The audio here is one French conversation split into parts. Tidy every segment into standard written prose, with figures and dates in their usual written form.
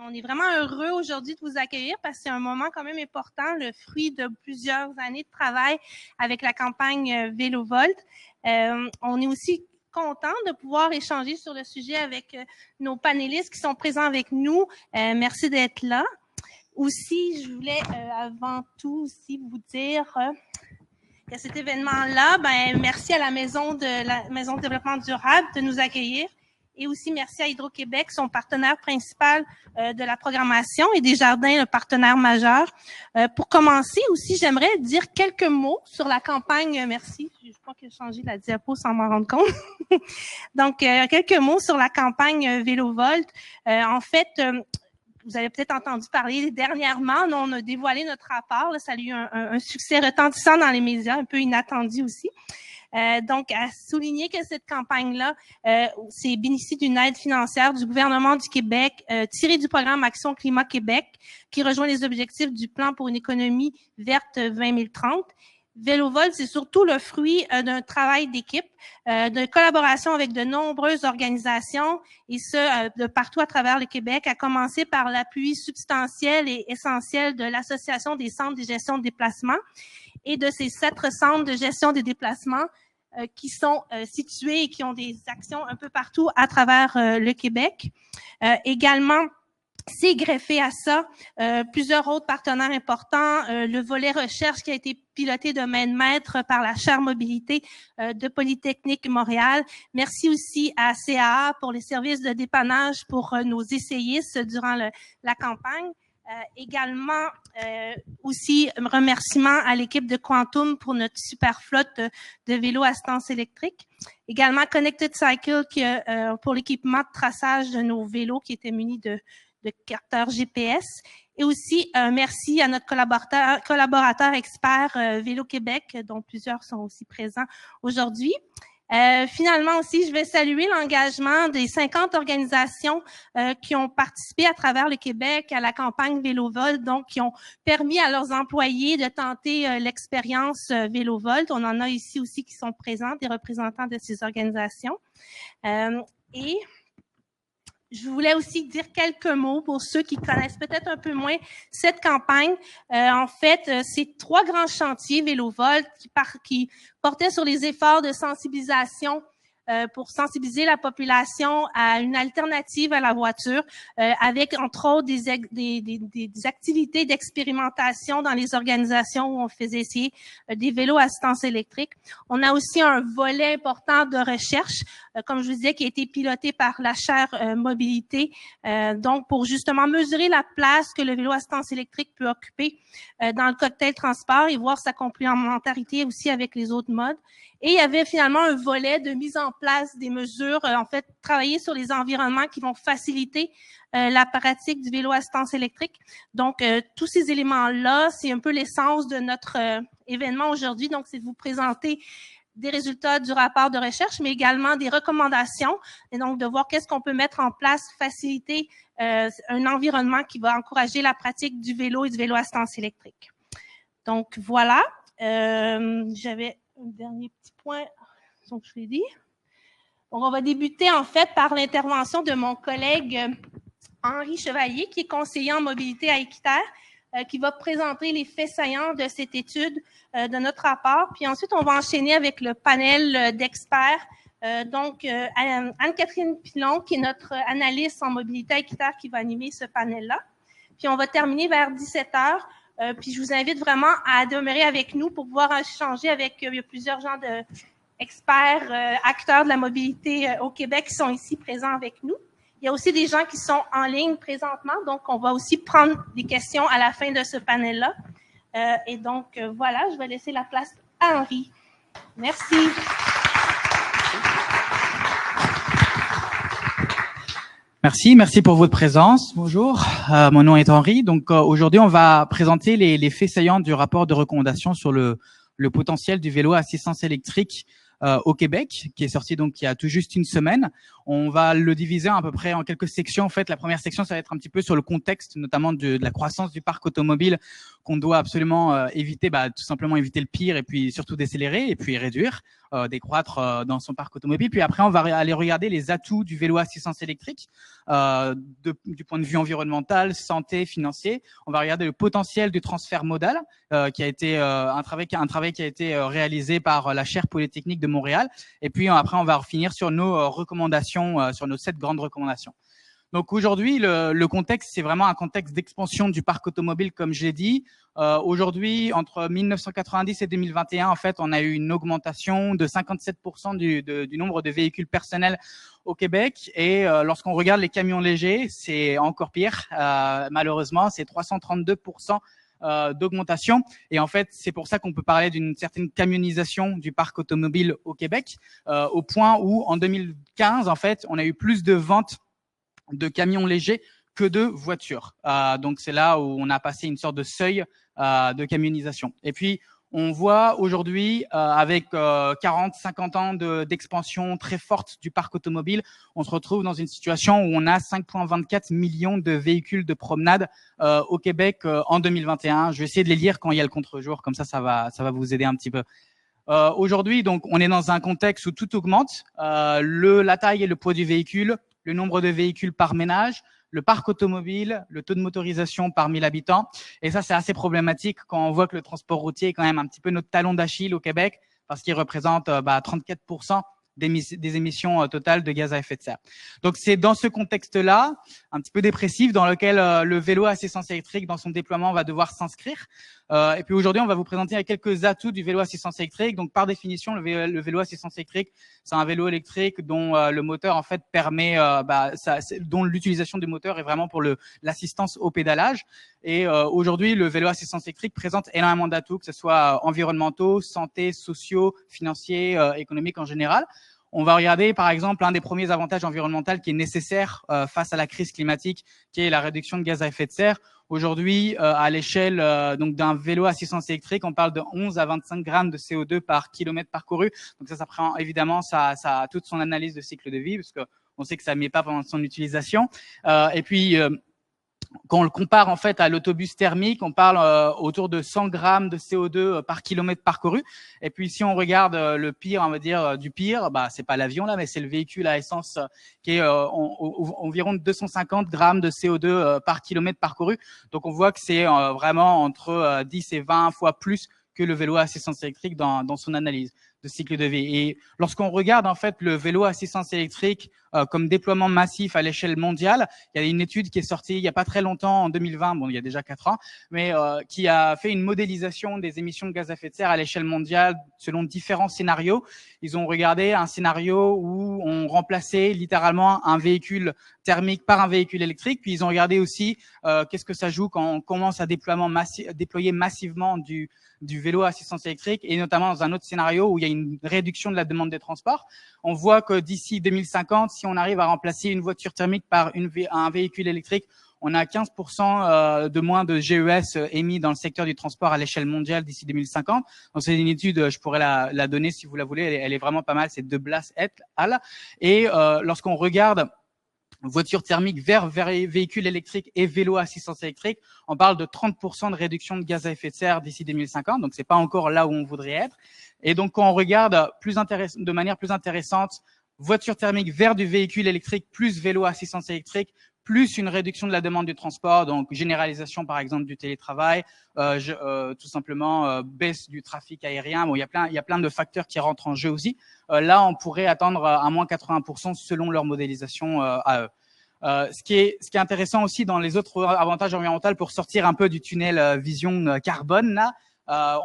On est vraiment heureux aujourd'hui de vous accueillir parce que c'est un moment quand même important, le fruit de plusieurs années de travail avec la campagne VéloVolt. On est aussi content de pouvoir échanger sur le sujet avec nos panélistes qui sont présents avec nous. Merci d'être là. Aussi, je voulais avant tout aussi vous dire que cet événement-là, merci à la Maison de développement durable de nous accueillir. Et aussi, merci à Hydro-Québec, son partenaire principal de la programmation, et Desjardins, le partenaire majeur. Pour commencer aussi, j'aimerais dire quelques mots sur la campagne. Merci, je crois que j'ai changé la diapo sans m'en rendre compte. Donc, quelques mots sur la campagne VéloVolt. En fait, vous avez peut-être entendu parler dernièrement, nous, on a dévoilé notre rapport. Là, ça a eu un succès retentissant dans les médias, un peu inattendu aussi. Donc, à souligner que cette campagne-là, c'est bénéficie d'une aide financière du gouvernement du Québec, tirée du programme Action Climat Québec, qui rejoint les objectifs du plan pour une économie verte 2030. VéloVolt, c'est surtout le fruit d'un travail d'équipe, de collaboration avec de nombreuses organisations, et ce, de partout à travers le Québec, à commencer par l'appui substantiel et essentiel de l'Association des centres de gestion de déplacement et de ces 7 centres de gestion des déplacements qui sont situés et qui ont des actions un peu partout à travers le Québec. Également, c'est greffé à ça plusieurs autres partenaires importants, le volet recherche qui a été piloté de main de maître par la chaire mobilité de Polytechnique Montréal. Merci aussi à CAA pour les services de dépannage pour nos essayistes durant la campagne. Également, aussi, remerciements à l'équipe de Quantum pour notre super flotte de vélos à assistance électrique. Également, Connected Cycle pour l'équipement de traçage de nos vélos qui étaient munis de capteurs GPS. Et aussi, merci à notre collaborateur expert Vélo Québec, dont plusieurs sont aussi présents aujourd'hui. Finalement aussi, je vais saluer l'engagement des 50 organisations qui ont participé à travers le Québec à la campagne VéloVolt, donc qui ont permis à leurs employés de tenter l'expérience VéloVolt. On en a ici aussi qui sont présents, des représentants de ces organisations. Et je voulais aussi dire quelques mots pour ceux qui connaissent peut-être un peu moins cette campagne. En fait, c'est 3 grands chantiers VéloVolt qui portaient sur les efforts de sensibilisation pour sensibiliser la population à une alternative à la voiture, avec entre autres des activités d'expérimentation dans les organisations où on faisait essayer des vélos à assistance électrique. On a aussi un volet important de recherche, comme je vous disais, qui a été piloté par la chaire mobilité, donc pour justement mesurer la place que le vélo à assistance électrique peut occuper dans le cocktail transport et voir sa complémentarité aussi avec les autres modes. Et il y avait finalement un volet de mise en place des mesures, en fait, travailler sur les environnements qui vont faciliter la pratique du vélo à assistance électrique. Donc, tous ces éléments-là, c'est un peu l'essence de notre événement aujourd'hui. Donc, c'est de vous présenter des résultats du rapport de recherche, mais également des recommandations, et donc de voir qu'est-ce qu'on peut mettre en place, faciliter un environnement qui va encourager la pratique du vélo et du vélo à assistance électrique. Donc, voilà. J'avais un dernier petit point, donc je l'ai dit. Donc, on va débuter en fait par l'intervention de mon collègue Henri Chevalier, qui est conseiller en mobilité à Équiterre, qui va présenter les faits saillants de cette étude de notre rapport. Puis ensuite, on va enchaîner avec le panel d'experts. Donc, Anne-Catherine Pilon, qui est notre analyste en mobilité à Équiterre, qui va animer ce panel-là. Puis on va terminer vers 17h. Puis je vous invite vraiment à demeurer avec nous pour pouvoir échanger avec il y a plusieurs gens experts, acteurs de la mobilité au Québec qui sont ici présents avec nous. Il y a aussi des gens qui sont en ligne présentement, donc on va aussi prendre des questions à la fin de ce panel-là. Et donc, voilà, je vais laisser la place à Henri. Merci. Merci pour votre présence. Bonjour, mon nom est Henri. Donc aujourd'hui, on va présenter les faits saillants du rapport de recommandation sur le potentiel du vélo à assistance électrique au Québec, qui est sorti donc il y a tout juste une semaine. On va le diviser à peu près en quelques sections. En fait, la première section, ça va être un petit peu sur le contexte, notamment de la croissance du parc automobile qu'on doit absolument éviter, tout simplement éviter le pire et puis surtout décélérer et puis réduire, décroître dans son parc automobile. Puis après, on va aller regarder les atouts du vélo à assistance électrique du point de vue environnemental, santé, financier. On va regarder le potentiel du transfert modal, qui a été un travail qui a été réalisé par la chaire Polytechnique de Montréal. Et puis après, on va finir sur nos recommandations, sur nos 7 grandes recommandations. Donc aujourd'hui, le contexte, c'est vraiment un contexte d'expansion du parc automobile, comme je l'ai dit. Aujourd'hui, entre 1990 et 2021, en fait, on a eu une augmentation de 57% du nombre de véhicules personnels au Québec. Et lorsqu'on regarde les camions légers, c'est encore pire. Malheureusement, c'est 332% d'augmentation. Et en fait, c'est pour ça qu'on peut parler d'une certaine camionnisation du parc automobile au Québec, au point où, en 2015, en fait, on a eu plus de ventes de camions légers que de voitures. Donc, c'est là où on a passé une sorte de seuil de camionnisation. Et puis, on voit aujourd'hui, avec 40-50 ans d'expansion très forte du parc automobile, on se retrouve dans une situation où on a 5,24 millions de véhicules de promenade au Québec en 2021. Je vais essayer de les lire quand il y a le contre-jour, comme ça va vous aider un petit peu. Aujourd'hui, donc, on est dans un contexte où tout augmente, la taille et le poids du véhicule, le nombre de véhicules par ménage, le parc automobile, le taux de motorisation par 1000 habitants. Et ça, c'est assez problématique quand on voit que le transport routier est quand même un petit peu notre talon d'Achille au Québec, parce qu'il représente 34% des émissions totales de gaz à effet de serre. Donc, c'est dans ce contexte-là, un petit peu dépressif, dans lequel le vélo à assistance électrique, dans son déploiement, va devoir s'inscrire. Et puis aujourd'hui, on va vous présenter quelques atouts du vélo assistance électrique. Donc, par définition, le vélo assistance électrique, c'est un vélo électrique dont le moteur, en fait, permet, dont l'utilisation du moteur est vraiment pour l'assistance au pédalage. Et aujourd'hui, le vélo assistance électrique présente énormément d'atouts, que ce soit environnementaux, santé, sociaux, financiers, économiques en général. On va regarder, par exemple, un des premiers avantages environnementaux qui est nécessaire face à la crise climatique, qui est la réduction de gaz à effet de serre. Aujourd'hui, à l'échelle donc d'un vélo assistance électrique, on parle de 11 à 25 grammes de CO2 par kilomètre parcouru. Donc ça prend évidemment ça a toute son analyse de cycle de vie, parce que on sait que ça ne met pas pendant son utilisation. Et puis quand on le compare en fait à l'autobus thermique, on parle autour de 100 grammes de CO2 par kilomètre parcouru. Et puis si on regarde le pire, on va dire du pire, c'est pas l'avion là, mais c'est le véhicule à essence qui est environ 250 grammes de CO2 par kilomètre parcouru. Donc on voit que c'est vraiment entre 10 et 20 fois plus que le vélo à assistance électrique dans son analyse de cycle de vie. Et lorsqu'on regarde en fait le vélo assistance électrique comme déploiement massif à l'échelle mondiale, il y a une étude qui est sortie il y a pas très longtemps, en 2020, bon il y a déjà 4 ans, mais qui a fait une modélisation des émissions de gaz à effet de serre à l'échelle mondiale selon différents scénarios. Ils ont regardé un scénario où on remplaçait littéralement un véhicule thermique par un véhicule électrique, puis ils ont regardé aussi qu'est-ce que ça joue quand on commence à déployer massivement du vélo à assistance électrique, et notamment dans un autre scénario où il y a une réduction de la demande des transports. On voit que d'ici 2050, si on arrive à remplacer une voiture thermique par un véhicule électrique, on a 15% de moins de GES émis dans le secteur du transport à l'échelle mondiale d'ici 2050. Donc c'est une étude, je pourrais la donner si vous la voulez, elle est vraiment pas mal, c'est de Blas et al. Et lorsqu'on regarde voiture thermique vers véhicule électrique et vélo à assistance électrique, on parle de 30% de réduction de gaz à effet de serre d'ici 2050. Donc, c'est pas encore là où on voudrait être. Et donc, quand on regarde de manière plus intéressante, voiture thermique vers du véhicule électrique plus vélo à assistance électrique, plus une réduction de la demande du transport, donc généralisation par exemple du télétravail, tout simplement baisse du trafic aérien. Bon, il y a plein de facteurs qui rentrent en jeu aussi. Là, on pourrait attendre à moins 80% selon leur modélisation à eux. Ce qui est intéressant aussi dans les autres avantages environnementaux, pour sortir un peu du tunnel vision carbone là,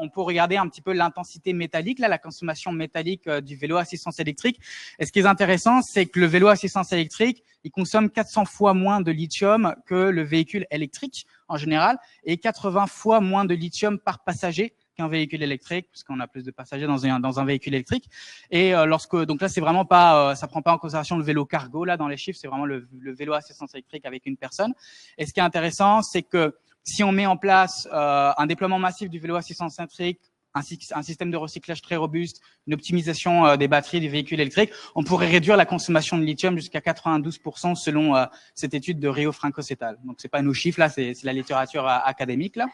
on peut regarder un petit peu l'intensité métallique, là, la consommation métallique du vélo assistance électrique. Et ce qui est intéressant, c'est que le vélo assistance électrique, il consomme 400 fois moins de lithium que le véhicule électrique en général, et 80 fois moins de lithium par passager qu'un véhicule électrique, puisqu'on a plus de passagers dans un véhicule électrique. Et donc là, c'est vraiment pas, ça prend pas en considération le vélo cargo là dans les chiffres, c'est vraiment le vélo assistance électrique avec une personne. Et ce qui est intéressant, c'est que si on met en place un déploiement massif du vélo assistance électrique un système de recyclage très robuste, une optimisation des batteries des véhicules électriques, on pourrait réduire la consommation de lithium jusqu'à 92% selon cette étude de Rio Franco-Cetal. Donc c'est pas nos chiffres là, c'est la littérature académique là.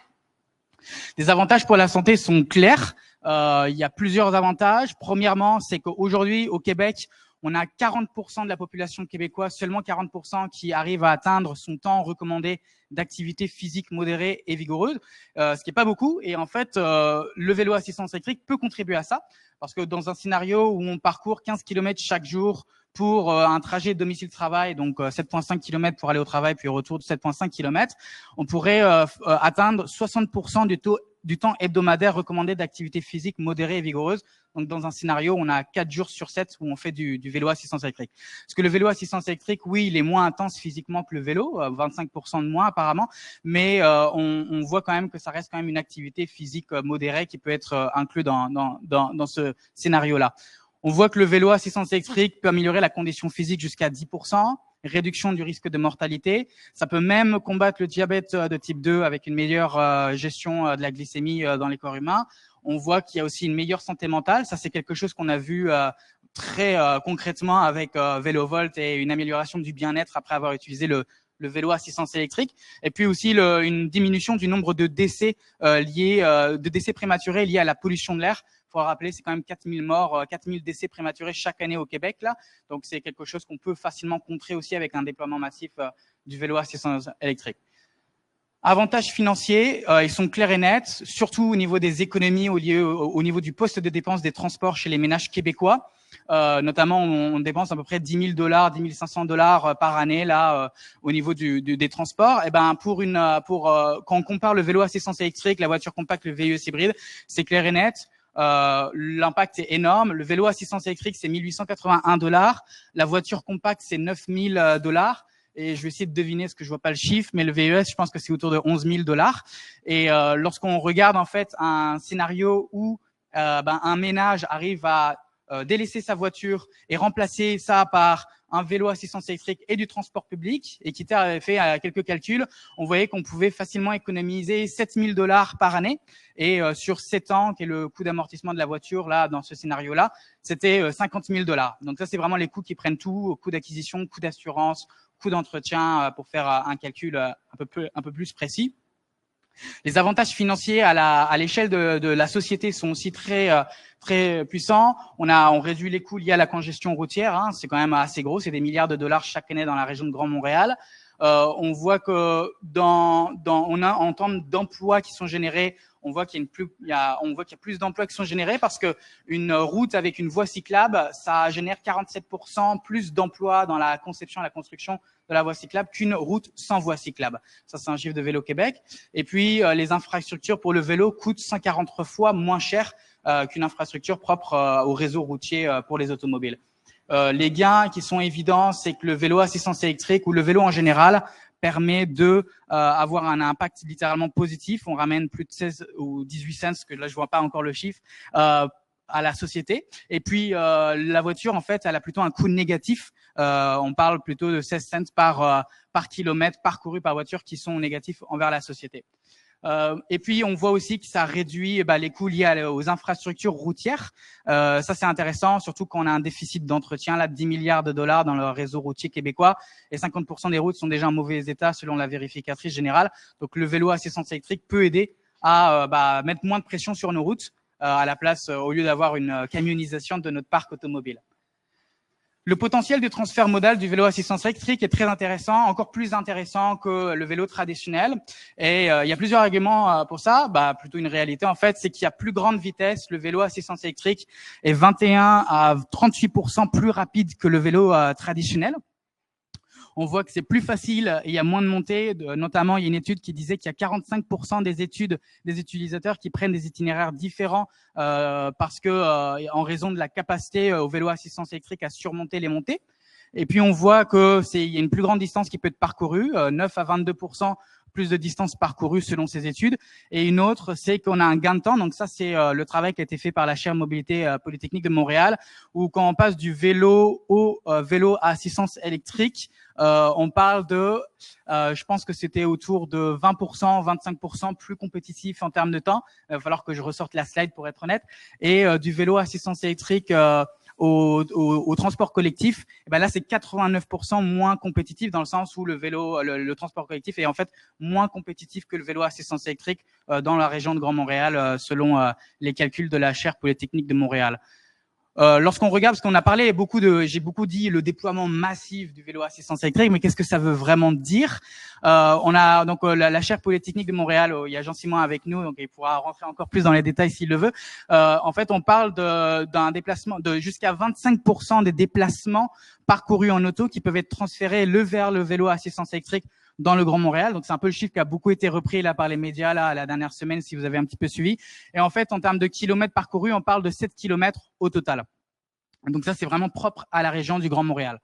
Les avantages pour la santé sont clairs. Il y a plusieurs avantages. Premièrement, c'est qu'aujourd'hui au Québec, on a 40% de la population québécoise, seulement 40% qui arrivent à atteindre son temps recommandé d'activité physique modérée et vigoureuse, ce qui est pas beaucoup. Et en fait, le vélo à assistance électrique peut contribuer à ça, parce que dans un scénario où on parcourt 15 km chaque jour pour un trajet domicile-travail, donc 7,5 km pour aller au travail, puis retour de 7,5 km, on pourrait atteindre 60% du temps hebdomadaire recommandé d'activité physique modérée et vigoureuse. Donc, dans un scénario, on a 4 jours sur 7 où on fait du vélo assistance électrique. Parce que le vélo assistance électrique, oui, il est moins intense physiquement que le vélo, 25% de moins apparemment, mais on voit quand même que ça reste quand même une activité physique modérée qui peut être inclus dans ce scénario-là. On voit que le vélo assistance électrique peut améliorer la condition physique jusqu'à 10%, réduction du risque de mortalité. Ça peut même combattre le diabète de type 2 avec une meilleure gestion de la glycémie dans les corps humains. On voit qu'il y a aussi une meilleure santé mentale. Ça, c'est quelque chose qu'on a vu très concrètement avec VéloVolt et une amélioration du bien-être après avoir utilisé le vélo assistance électrique. Et puis aussi une diminution du nombre de décès de décès prématurés liés à la pollution de l'air. Il faut rappeler, c'est quand même 4000 morts, 4000 décès prématurés chaque année au Québec là. Donc c'est quelque chose qu'on peut facilement contrer aussi avec un déploiement massif du vélo assistance électrique. Avantages financiers, ils sont clairs et nets, surtout au niveau des économies, au niveau du poste de dépense des transports chez les ménages québécois. Notamment, on dépense à peu près $10 000, $10 500 par année là au niveau des transports. Et ben quand on compare le vélo assistance électrique, la voiture compacte, le VUS hybride, c'est clair et net. L'impact est énorme. Le vélo assistance électrique, c'est $1 881. La voiture compacte, c'est $9 000. Et je vais essayer de deviner ce que je vois pas le chiffre, mais le VUS, je pense que c'est autour de $11 000. Et lorsqu'on regarde en fait un scénario où un ménage arrive à délaisser sa voiture et remplacer ça par un vélo assistance électrique et du transport public, et qui avait fait quelques calculs, on voyait qu'on pouvait facilement économiser $7 000 par année. Et sur 7 ans, qui est le coût d'amortissement de la voiture, là, dans ce scénario-là, c'était $50 000. Donc ça, c'est vraiment les coûts qui prennent tout, coût d'acquisition, coût d'assurance, coût d'entretien, pour faire un calcul un peu plus précis. Les avantages financiers à l'échelle de la société sont aussi très puissants. On réduit les coûts liés à la congestion routière, hein, c'est quand même assez gros, c'est des milliards de dollars chaque année dans la région de Grand Montréal. On voit que en termes d'emplois qui sont générés, on voit qu'il y a plus d'emplois qui sont générés parce que une route avec une voie cyclable, ça génère 47% plus d'emplois dans la conception et la construction de la voie cyclable qu'une route sans voie cyclable. Ça, c'est un chiffre de Vélo Québec. Et puis, les infrastructures pour le vélo coûtent 140 fois moins cher qu'une infrastructure propre au réseau routier pour les automobiles. Les gains qui sont évidents, c'est que le vélo assistance électrique ou le vélo en général permet de avoir un impact littéralement positif. On ramène plus de 16 ou 18 cents, que là je vois pas encore le chiffre, à la société. Et puis la voiture, en fait, elle a plutôt un coût négatif. On parle plutôt de 16 cents par kilomètre parcouru par voiture qui sont négatifs envers la société. Et puis, on voit aussi que ça réduit les coûts liés aux infrastructures routières. Ça, c'est intéressant, surtout quand on a un déficit d'entretien, là, de $10 milliards dans le réseau routier québécois. Et 50% des routes sont déjà en mauvais état selon la vérificatrice générale. Donc, le vélo assistance électrique peut aider à mettre moins de pression sur nos routes à la place, au lieu d'avoir une camionnisation de notre parc automobile. Le potentiel de transfert modal du vélo assistance électrique est très intéressant, encore plus intéressant que le vélo traditionnel. Et il y a plusieurs arguments pour ça. Plutôt une réalité en fait, c'est qu'il y a plus grande vitesse. Le vélo assistance électrique est 21 à 38% plus rapide que le vélo traditionnel. On voit que c'est plus facile et il y a moins de montées. Notamment, il y a une étude qui disait qu'il y a 45% des utilisateurs qui prennent des itinéraires différents parce que en raison de la capacité au vélo assistance électrique à surmonter les montées. Et puis, on voit que il y a une plus grande distance qui peut être parcourue, 9 à 22% plus de distance parcourue selon ces études. Et une autre, c'est qu'on a un gain de temps. Donc ça, c'est le travail qui a été fait par la chaire mobilité Polytechnique de Montréal, où quand on passe du vélo au vélos à assistance électrique, on parle de, je pense que c'était autour de 20%, 25% plus compétitif en termes de temps. Il va falloir que je ressorte la slide pour être honnête. Et du vélo à assistance électrique au transport collectif, et ben là c'est 89% moins compétitif, dans le sens où le transport collectif est en fait moins compétitif que le vélo à assistance électrique dans la région de Grand Montréal, selon les calculs de la chaire Polytechnique de Montréal. Lorsqu'on regarde, parce qu'on a parlé j'ai beaucoup dit le déploiement massif du vélo à assistance électrique, mais qu'est-ce que ça veut vraiment dire? On a donc la chaire Polytechnique de Montréal, il y a Jean-Simon avec nous, donc il pourra rentrer encore plus dans les détails s'il le veut. En fait, on parle d'un déplacement de jusqu'à 25% des déplacements parcourus en auto qui peuvent être transférés vers le vélo à assistance électrique dans le Grand Montréal. Donc c'est un peu le chiffre qui a beaucoup été repris là par les médias la dernière semaine, si vous avez un petit peu suivi. Et en fait, en termes de kilomètres parcourus, on parle de 7 kilomètres au total. Donc ça, c'est vraiment propre à la région du Grand Montréal.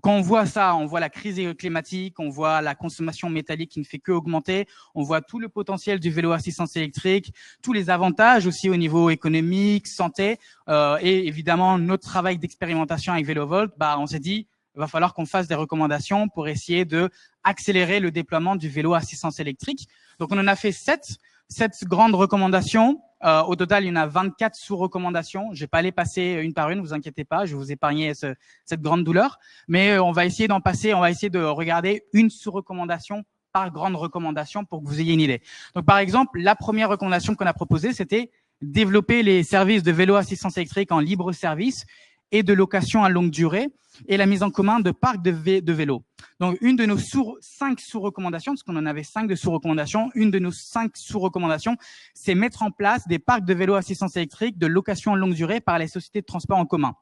Quand on voit ça, on voit la crise climatique, on voit la consommation métallique qui ne fait que augmenter, on voit tout le potentiel du vélo à assistance électrique, tous les avantages aussi au niveau économique, santé, et évidemment notre travail d'expérimentation avec VéloVolt. On s'est dit, il va falloir qu'on fasse des recommandations pour essayer de accélérer le déploiement du vélo à assistance électrique. Donc on en a fait 7 grandes recommandations. Au total, il y en a 24 sous-recommandations. Je vais pas les passer une par une, vous inquiétez pas, je vais vous épargner cette grande douleur. Mais on va essayer de regarder une sous-recommandation par grande recommandation pour que vous ayez une idée. Donc par exemple, la première recommandation qu'on a proposée, c'était développer les services de vélo assistance électrique en libre service et de location à longue durée, et la mise en commun de parcs de vélos. Donc, une de nos 5 sous-recommandations, parce qu'on en avait 5 de sous-recommandations, une de nos 5 sous-recommandations, c'est mettre en place des parcs de vélos assistance électrique de location à longue durée par les sociétés de transport en commun.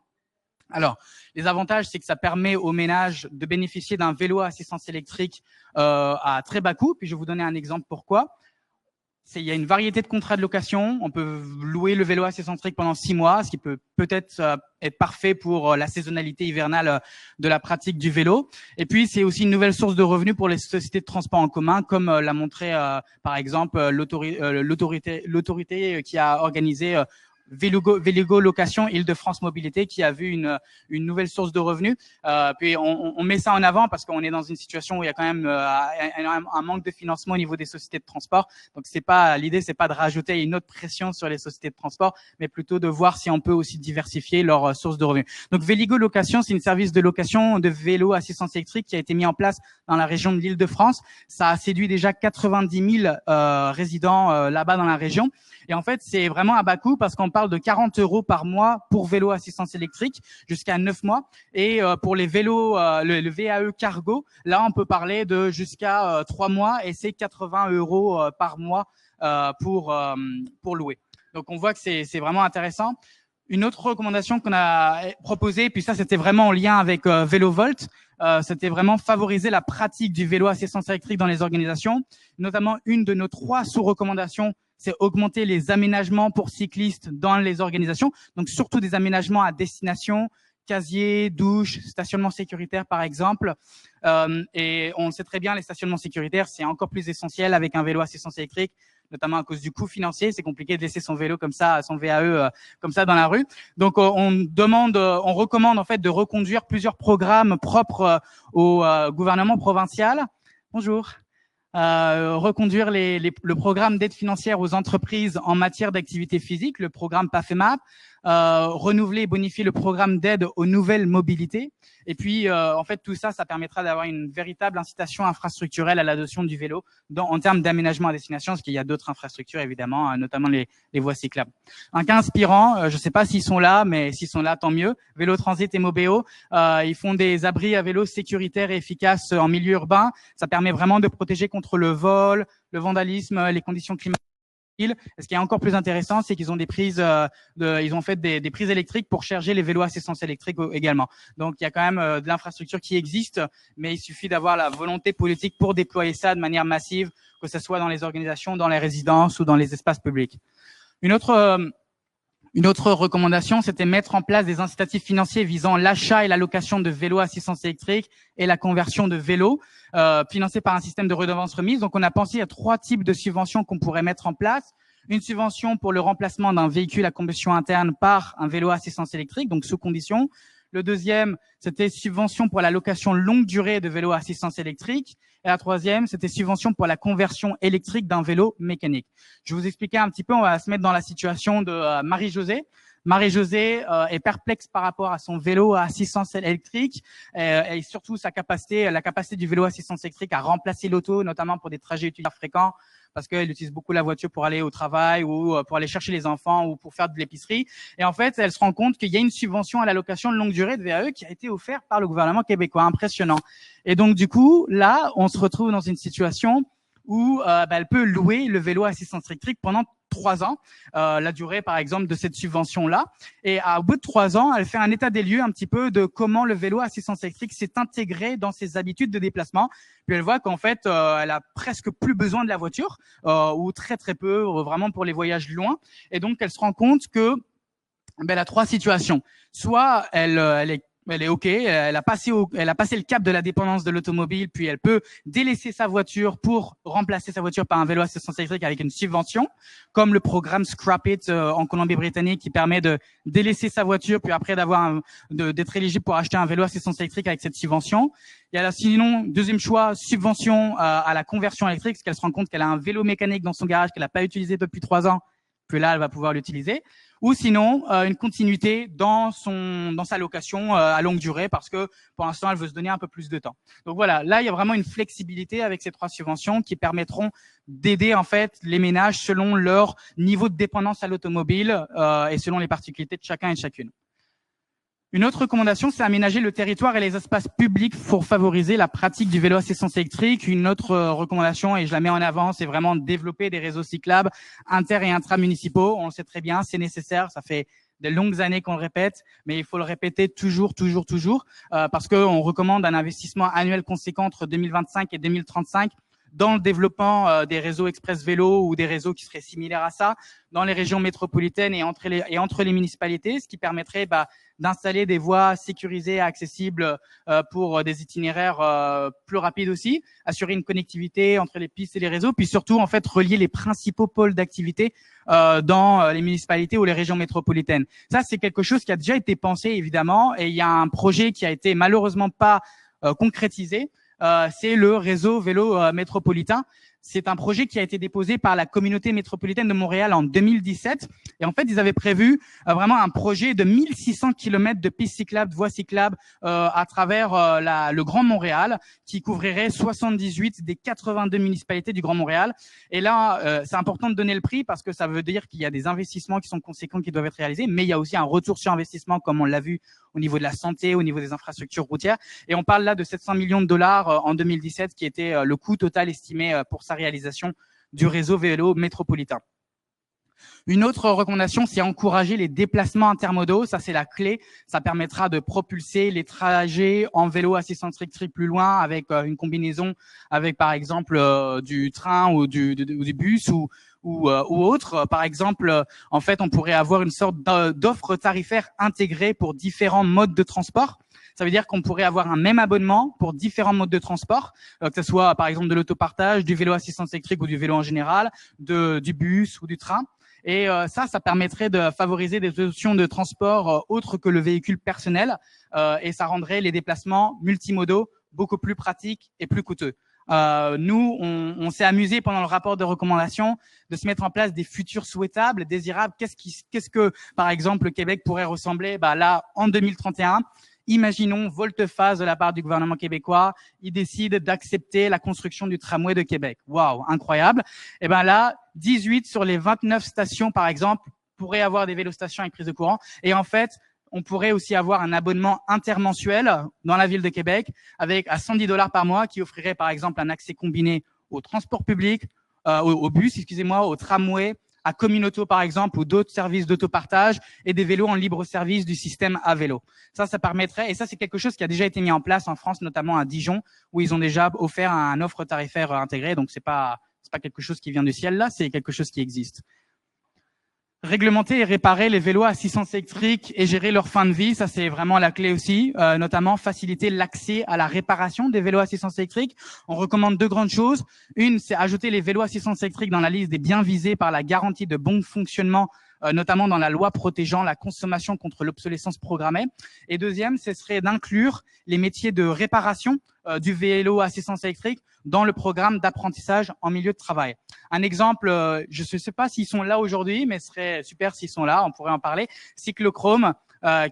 Alors, les avantages, c'est que ça permet aux ménages de bénéficier d'un vélo à assistance électrique à très bas coût. Puis, je vais vous donner un exemple pourquoi. Il y a une variété de contrats de location. On peut louer le vélo à assistance électrique pendant 6 mois, ce qui peut peut-être être parfait pour la saisonnalité hivernale de la pratique du vélo. Et puis, c'est aussi une nouvelle source de revenus pour les sociétés de transport en commun, comme l'a montré, par exemple, l'autorité qui a organisé Véligo Location Île-de-France Mobilité, qui a vu une nouvelle source de revenus. Puis on met ça en avant parce qu'on est dans une situation où il y a quand même un manque de financement au niveau des sociétés de transport. Donc l'idée, c'est pas de rajouter une autre pression sur les sociétés de transport, mais plutôt de voir si on peut aussi diversifier leurs sources de revenus. Donc Véligo Location, c'est un service de location de vélo assistance électrique qui a été mis en place dans la région de l'Île-de-France. Ça a séduit déjà 90 000 résidents là-bas dans la région. Et en fait, c'est vraiment à bas coût parce qu'on parle de 40 € par mois pour vélo assistance électrique jusqu'à 9 mois. Et pour les vélos, le VAE Cargo, là, on peut parler de jusqu'à 3 mois et c'est 80 € par mois pour louer. Donc, on voit que c'est vraiment intéressant. Une autre recommandation qu'on a proposée, puis ça, c'était vraiment en lien avec VéloVolt, c'était vraiment favoriser la pratique du vélo assistance électrique dans les organisations. Notamment, une de nos 3 sous-recommandations, c'est augmenter les aménagements pour cyclistes dans les organisations. Donc, surtout des aménagements à destination, casier, douche, stationnement sécuritaire, par exemple. Et on sait très bien, les stationnements sécuritaires, c'est encore plus essentiel avec un vélo assistance électrique, notamment à cause du coût financier. C'est compliqué de laisser son vélo comme ça, son VAE comme ça dans la rue. Donc, on recommande en fait de reconduire plusieurs programmes propres au gouvernement provincial. Bonjour. Reconduire le programme d'aide financière aux entreprises en matière d'activité physique, le programme PAFEMAP, renouveler et bonifier le programme d'aide aux nouvelles mobilités. Et puis, en fait, tout ça, ça permettra d'avoir une véritable incitation infrastructurelle à l'adoption du vélo en termes d'aménagement à destination, parce qu'il y a d'autres infrastructures, évidemment, notamment les voies cyclables. Un cas inspirant, je ne sais pas s'ils sont là, mais s'ils sont là, tant mieux. Vélo Transit et Mobéo, ils font des abris à vélo sécuritaires et efficaces en milieu urbain. Ça permet vraiment de protéger contre le vol, le vandalisme, les conditions climatiques. Et ce qui est encore plus intéressant, c'est qu'ils ont des prises, ils ont fait des prises électriques pour charger les vélos assistance électrique également. Donc il y a quand même de l'infrastructure qui existe, mais il suffit d'avoir la volonté politique pour déployer ça de manière massive, que ce soit dans les organisations, dans les résidences ou dans les espaces publics. Une autre recommandation, c'était mettre en place des incitatifs financiers visant l'achat et la location de vélos assistance électrique et la conversion de vélos, financés par un système de redevance remise. Donc, on a pensé à 3 types de subventions qu'on pourrait mettre en place. une subvention pour le remplacement d'un véhicule à combustion interne par un vélo à assistance électrique, donc sous condition. Le deuxième, c'était subvention pour la location longue durée de vélos à assistance électrique. Et la troisième, c'était subvention pour la conversion électrique d'un vélo mécanique. Je vais vous expliquer un petit peu, on va se mettre dans la situation de Marie-Josée. Marie-Josée est perplexe par rapport à son vélo à assistance électrique et surtout la capacité du vélo à assistance électrique à remplacer l'auto, notamment pour des trajets utilisateurs fréquents, parce qu'elle utilise beaucoup la voiture pour aller au travail ou pour aller chercher les enfants ou pour faire de l'épicerie. Et en fait, elle se rend compte qu'il y a une subvention à la location de longue durée de VAE qui a été offerte par le gouvernement québécois. Impressionnant. Et donc, du coup, là, on se retrouve dans une situation où elle peut louer le vélo à assistance électrique pendant 3 ans, la durée par exemple de cette subvention-là. Et au bout de 3 ans, elle fait un état des lieux un petit peu de comment le vélo à assistance électrique s'est intégré dans ses habitudes de déplacement. Puis elle voit qu'en fait, elle a presque plus besoin de la voiture, ou très très peu, vraiment pour les voyages loin. Et donc, elle se rend compte que elle a 3 situations. Soit elle est OK, elle a passé le cap de la dépendance de l'automobile, puis elle peut délaisser sa voiture pour remplacer sa voiture par un vélo à assistance électrique avec une subvention, comme le programme Scrap It en Colombie-Britannique qui permet de délaisser sa voiture, puis après d'être éligible pour acheter un vélo à assistance électrique avec cette subvention. Il y a là, sinon, deuxième choix, subvention à la conversion électrique, parce qu'elle se rend compte qu'elle a un vélo mécanique dans son garage qu'elle n'a pas utilisé depuis 3 ans, puis là, elle va pouvoir l'utiliser. Ou sinon, une continuité dans sa location à longue durée parce que pour l'instant, elle veut se donner un peu plus de temps. Donc voilà, là, il y a vraiment une flexibilité avec ces 3 subventions qui permettront d'aider en fait les ménages selon leur niveau de dépendance à l'automobile et selon les particularités de chacun et de chacune. Une autre recommandation, c'est aménager le territoire et les espaces publics pour favoriser la pratique du vélo à assistance électrique. Une autre recommandation, et je la mets en avant, c'est vraiment développer des réseaux cyclables inter- et intramunicipaux. On le sait très bien, c'est nécessaire, ça fait des longues années qu'on le répète, mais il faut le répéter toujours, parce qu'on recommande un investissement annuel conséquent entre 2025 et 2035 dans le développement des réseaux express vélo ou des réseaux qui seraient similaires à ça, dans les régions métropolitaines et entre les municipalités, ce qui permettrait d'installer des voies sécurisées et accessibles pour des itinéraires plus rapides aussi, assurer une connectivité entre les pistes et les réseaux, puis surtout en fait relier les principaux pôles d'activité dans les municipalités ou les régions métropolitaines. Ça, c'est quelque chose qui a déjà été pensé évidemment, et il y a un projet qui a été malheureusement pas concrétisé. C'est le réseau vélo métropolitain. C'est un projet qui a été déposé par la communauté métropolitaine de Montréal en 2017. Et en fait, ils avaient prévu vraiment un projet de 1600 km de pistes cyclables, de voies cyclables à travers le Grand Montréal, qui couvrirait 78 des 82 municipalités du Grand Montréal. Et là, c'est important de donner le prix parce que ça veut dire qu'il y a des investissements qui sont conséquents qui doivent être réalisés, mais il y a aussi un retour sur investissement, comme on l'a vu au niveau de la santé, au niveau des infrastructures routières. Et on parle là de 700 millions de dollars en 2017, qui était le coût total estimé pour sa réalisation du réseau vélo métropolitain. Une autre recommandation, c'est encourager les déplacements intermodaux. Ça, c'est la clé. Ça permettra de propulser les trajets en vélo assistance électrique plus loin avec une combinaison avec, par exemple, du train ou du bus ou autre. Par exemple, en fait, on pourrait avoir une sorte d'offre tarifaire intégrée pour différents modes de transport. Ça veut dire qu'on pourrait avoir un même abonnement pour différents modes de transport, que ce soit par exemple de l'autopartage, du vélo assistance électrique ou du vélo en général, du bus ou du train. Et ça permettrait de favoriser des options de transport autres que le véhicule personnel et ça rendrait les déplacements multimodaux beaucoup plus pratiques et plus coûteux. Nous, on s'est amusé pendant le rapport de recommandation de se mettre en place des futurs souhaitables, désirables. Qu'est-ce que, par exemple, le Québec pourrait ressembler là, en 2031 ? Imaginons volte-face de la part du gouvernement québécois, il décide d'accepter la construction du tramway de Québec. Waouh, incroyable. Et là, 18 sur les 29 stations, par exemple, pourraient avoir des vélostations avec prise de courant. Et en fait, on pourrait aussi avoir un abonnement intermensuel dans la ville de Québec avec à 110 $ par mois qui offrirait, par exemple, un accès combiné au transport public, au bus, au tramway, à Communauto par exemple, ou d'autres services d'autopartage et des vélos en libre service du système à vélo. Ça permettrait, et ça c'est quelque chose qui a déjà été mis en place en France, notamment à Dijon, où ils ont déjà offert un offre tarifaire intégrée. Donc c'est pas quelque chose qui vient du ciel là, c'est quelque chose qui existe. Réglementer et réparer les vélos à assistance électrique et gérer leur fin de vie, ça c'est vraiment la clé aussi, notamment faciliter l'accès à la réparation des vélos à assistance électrique. On recommande 2 grandes choses. Une, c'est ajouter les vélos à assistance électrique dans la liste des biens visés par la garantie de bon fonctionnement, notamment dans la loi protégeant la consommation contre l'obsolescence programmée. Et deuxième, ce serait d'inclure les métiers de réparation du vélo à assistance électrique dans le programme d'apprentissage en milieu de travail. Un exemple, je ne sais pas s'ils sont là aujourd'hui, mais ce serait super s'ils sont là, on pourrait en parler. Cyclochrome,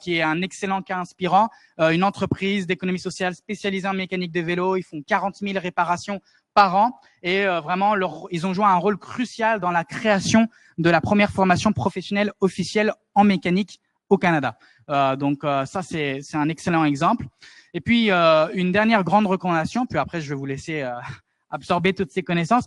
qui est un excellent cas inspirant, une entreprise d'économie sociale spécialisée en mécanique de vélo. Ils font 40 000 réparations par an et vraiment, ils ont joué un rôle crucial dans la création de la première formation professionnelle officielle en mécanique au Canada. Donc ça, c'est un excellent exemple. Et puis, une dernière grande recommandation, puis après, je vais vous laisser absorber toutes ces connaissances,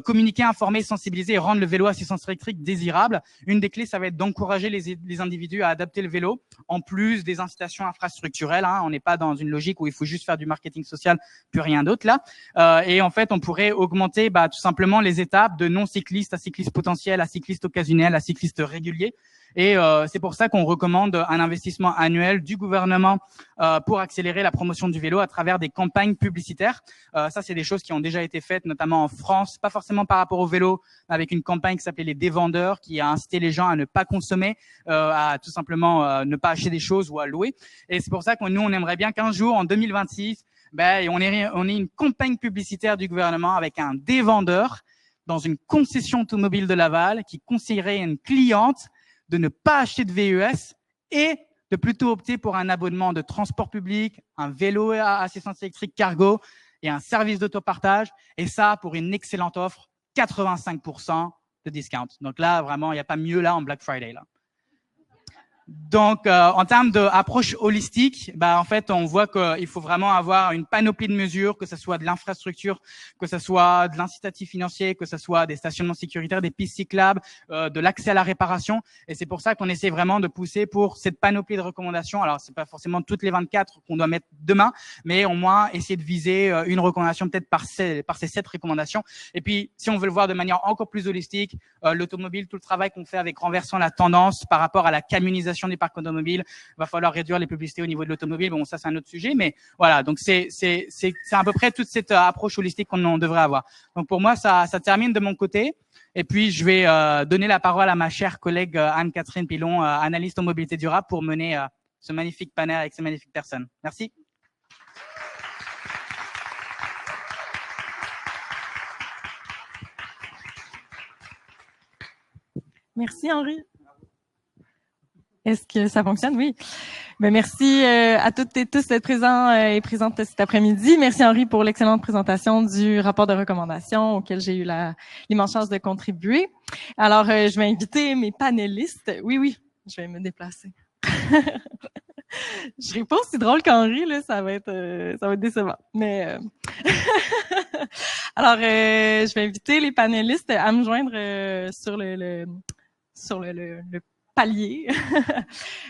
communiquer, informer, sensibiliser et rendre le vélo à assistance électrique désirable. Une des clés, ça va être d'encourager les individus à adapter le vélo, en plus des incitations infrastructurelles. Hein. On n'est pas dans une logique où il faut juste faire du marketing social, plus rien d'autre là. Et en fait, on pourrait augmenter tout simplement les étapes de non-cyclistes à cyclistes potentiels, à cyclistes occasionnels, à cyclistes réguliers. Et c'est pour ça qu'on recommande un investissement annuel du gouvernement pour accélérer la promotion du vélo à travers des campagnes publicitaires. Ça, c'est des choses qui ont déjà été faites, notamment en France, pas forcément par rapport au vélo, mais avec une campagne qui s'appelait les dévendeurs, qui a incité les gens à ne pas consommer, à tout simplement ne pas acheter des choses ou à louer. Et c'est pour ça que nous, on aimerait bien qu'un jour, en 2026, on ait une campagne publicitaire du gouvernement avec un dévendeur dans une concession automobile de Laval qui conseillerait à une cliente de ne pas acheter de VES et de plutôt opter pour un abonnement de transport public, un vélo à assistance électrique cargo et un service d'autopartage. Et ça, pour une excellente offre, 85% de discount. Donc là, vraiment, il n'y a pas mieux là en Black Friday là. Donc, en termes d'approche holistique, en fait, on voit qu'il faut vraiment avoir une panoplie de mesures, que ce soit de l'infrastructure, que ce soit de l'incitatif financier, que ce soit des stationnements sécuritaires, des pistes cyclables, de l'accès à la réparation. Et c'est pour ça qu'on essaie vraiment de pousser pour cette panoplie de recommandations. Alors, c'est pas forcément toutes les 24 qu'on doit mettre demain, mais au moins essayer de viser une recommandation peut-être par ces 7 recommandations. Et puis, si on veut le voir de manière encore plus holistique, l'automobile, tout le travail qu'on fait avec renversant la tendance par rapport à la camionisation du parc automobile, va falloir réduire les publicités au niveau de l'automobile. Bon, ça c'est un autre sujet, mais voilà. Donc c'est à peu près toute cette approche holistique qu'on devrait avoir. Donc pour moi, ça termine de mon côté. Et puis je vais donner la parole à ma chère collègue Anne-Catherine Pilon, analyste en mobilité durable, pour mener ce magnifique panel avec ces magnifiques personnes. Merci. Merci Henri. Est-ce que ça fonctionne? Oui. Merci à toutes et tous d'être présents et présentes cet après-midi. Merci Henri pour l'excellente présentation du rapport de recommandation auquel j'ai eu l'immense chance de contribuer. Alors, je vais inviter mes panélistes. Oui, je vais me déplacer. Je serai pas aussi drôle qu'Henri, là, ça va être décevant. Mais alors, je vais inviter les panélistes à me joindre sur le palier.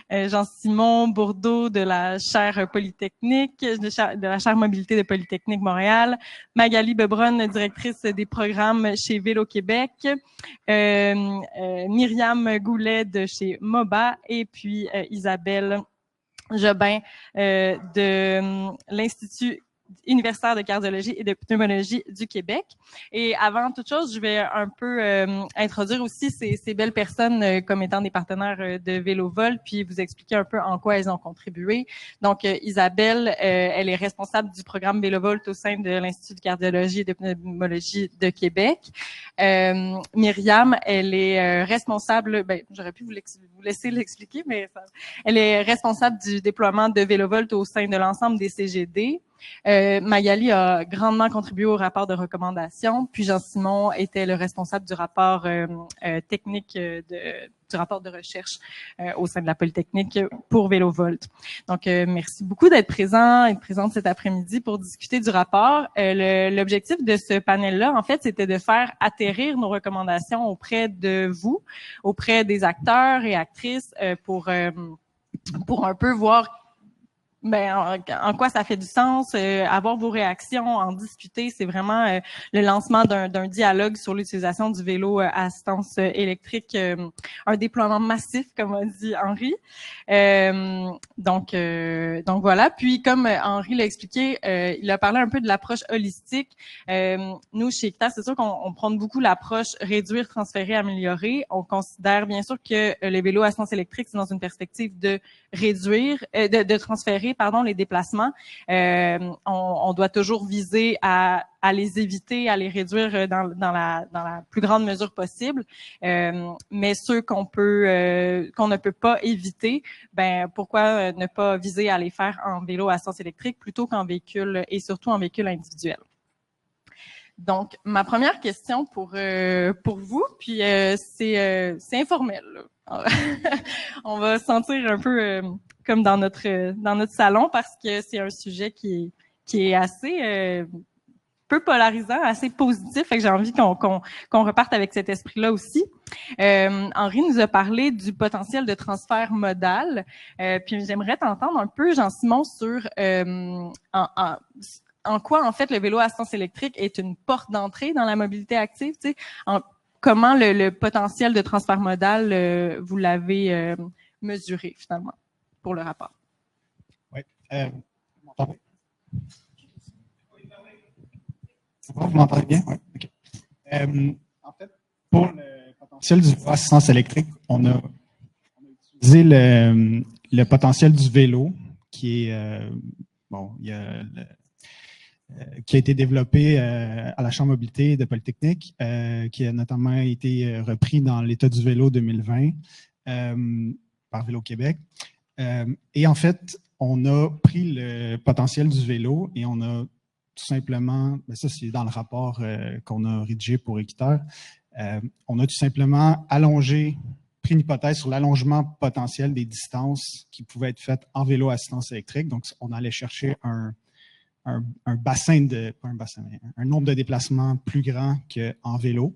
Jean-Simon Bourdeau de la chaire Polytechnique, de la chaire Mobilité de Polytechnique Montréal, Magali Bebron, directrice des programmes chez Vélo Québec, Myriam Goulet de chez MOBA et puis Isabelle Jobin de l'Institut universitaire de cardiologie et de pneumologie du Québec. Et avant toute chose, je vais un peu introduire aussi ces belles personnes comme étant des partenaires de VéloVolt, puis vous expliquer un peu en quoi elles ont contribué. Donc, Isabelle, elle est responsable du programme VéloVolt au sein de l'Institut de cardiologie et de pneumologie de Québec. Myriam, elle est responsable, j'aurais pu vous laisser l'expliquer, mais elle est responsable du déploiement de VéloVolt au sein de l'ensemble des CGD. Magali a grandement contribué au rapport de recommandation, puis Jean-Simon était le responsable du rapport technique du rapport de recherche au sein de la Polytechnique pour VéloVolt. Donc, merci beaucoup d'être présent et présente cet après-midi pour discuter du rapport. L'objectif de ce panel-là, en fait, c'était de faire atterrir nos recommandations auprès de vous, auprès des acteurs et actrices pour un peu voir en quoi ça fait du sens, avoir vos réactions, en discuter. C'est vraiment le lancement d'un dialogue sur l'utilisation du vélo à assistance électrique, un déploiement massif, comme a dit Henri. Donc voilà. Puis, comme Henri l'a expliqué, il a parlé un peu de l'approche holistique. Nous, chez ICTA, c'est sûr qu'on prône beaucoup l'approche réduire, transférer, améliorer. On considère bien sûr que les vélos à assistance électrique, c'est dans une perspective de réduire, de transférer, les déplacements. On doit toujours viser à les éviter, à les réduire dans la plus grande mesure possible. Mais ceux qu'on ne peut pas éviter, pourquoi ne pas viser à les faire en vélo à assistance électrique plutôt qu'en véhicule et surtout en véhicule individuel. Donc, ma première question pour vous, puis c'est informel. On va se sentir un peu comme dans notre salon parce que c'est un sujet qui est assez peu polarisant, assez positif. Fait que j'ai envie qu'on reparte avec cet esprit-là aussi. Henri nous a parlé du potentiel de transfert modal. Puis j'aimerais t'entendre un peu, Jean-Simon, sur en quoi, en fait, le vélo à assistance électrique est une porte d'entrée dans la mobilité active, tu sais, comment le potentiel de transfert modal, vous l'avez mesuré, finalement, pour le rapport? Oui. Vous m'entendez? C'est bon, vous m'entendez bien? Oui. OK. En fait, pour le potentiel du vélo à assistance électrique, on a utilisé le potentiel du vélo qui est, qui a été développé à la Chambre mobilité de Polytechnique, qui a notamment été repris dans l'État du vélo 2020 par Vélo Québec. Et en fait, on a pris le potentiel du vélo et on a tout simplement, ça c'est dans le rapport qu'on a rédigé pour Équiteur, on a tout simplement pris une hypothèse sur l'allongement potentiel des distances qui pouvaient être faites en vélo à assistance électrique. Donc, on allait chercher un nombre de déplacements plus grand qu'en vélo.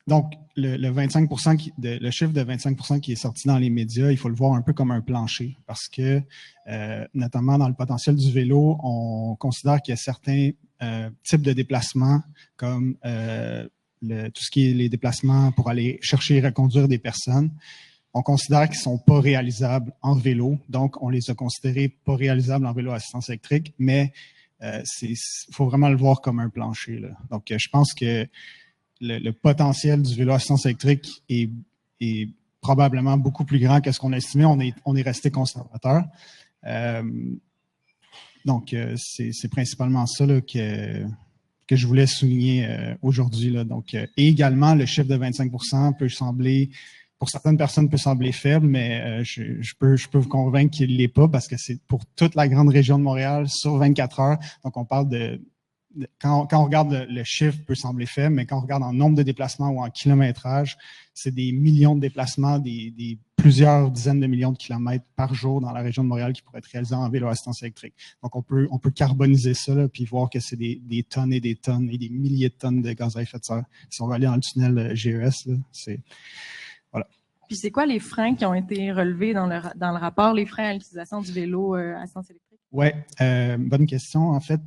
Donc, le 25%, le chiffre de 25% qui est sorti dans les médias, il faut le voir un peu comme un plancher parce que, notamment dans le potentiel du vélo, on considère qu'il y a certains types de déplacements comme tout ce qui est les déplacements pour aller chercher et reconduire des personnes. On considère qu'ils ne sont pas réalisables en vélo, donc on les a considérés pas réalisables en vélo à assistance électrique, mais il faut vraiment le voir comme un plancher, là. Donc, je pense que le potentiel du vélo à assistance électrique est probablement beaucoup plus grand que ce qu'on a estimé. On est resté conservateur. Donc, c'est principalement ça là, que je voulais souligner aujourd'hui. Donc, et également, le chiffre de 25% peut sembler, pour certaines personnes, peut sembler faible, mais je peux vous convaincre qu'il ne l'est pas parce que c'est pour toute la grande région de Montréal sur 24 heures. Donc, on parle quand on regarde le chiffre, peut sembler faible, mais quand on regarde en nombre de déplacements ou en kilométrage, c'est des millions de déplacements, des plusieurs dizaines de millions de kilomètres par jour dans la région de Montréal qui pourraient être réalisés en vélo à assistance électrique. Donc, on peut carboniser ça, là, puis voir que c'est des tonnes et des tonnes et des milliers de tonnes de gaz à effet de serre. Si on va aller dans le tunnel GES, là, c'est... Voilà. Puis, c'est quoi les freins qui ont été relevés dans le rapport, les freins à l'utilisation du vélo à assistance électrique? Oui, bonne question. En fait,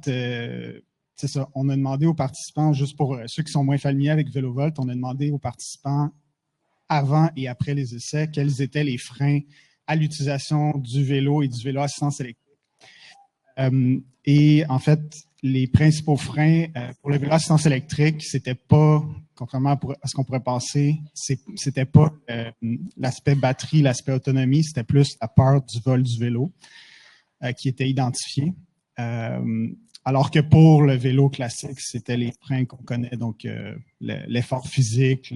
c'est ça. On a demandé aux participants, juste pour ceux qui sont moins familiers avec VéloVolt, on a demandé aux participants avant et après les essais quels étaient les freins à l'utilisation du vélo et du vélo à assistance électrique. Et en fait, les principaux freins pour le vélo à assistance électrique, c'était pas, contrairement à ce qu'on pourrait penser, c'était pas l'aspect batterie, l'aspect autonomie, c'était plus la peur du vol du vélo qui était identifié. Alors que pour le vélo classique, c'était les freins qu'on connaît, donc l'effort physique,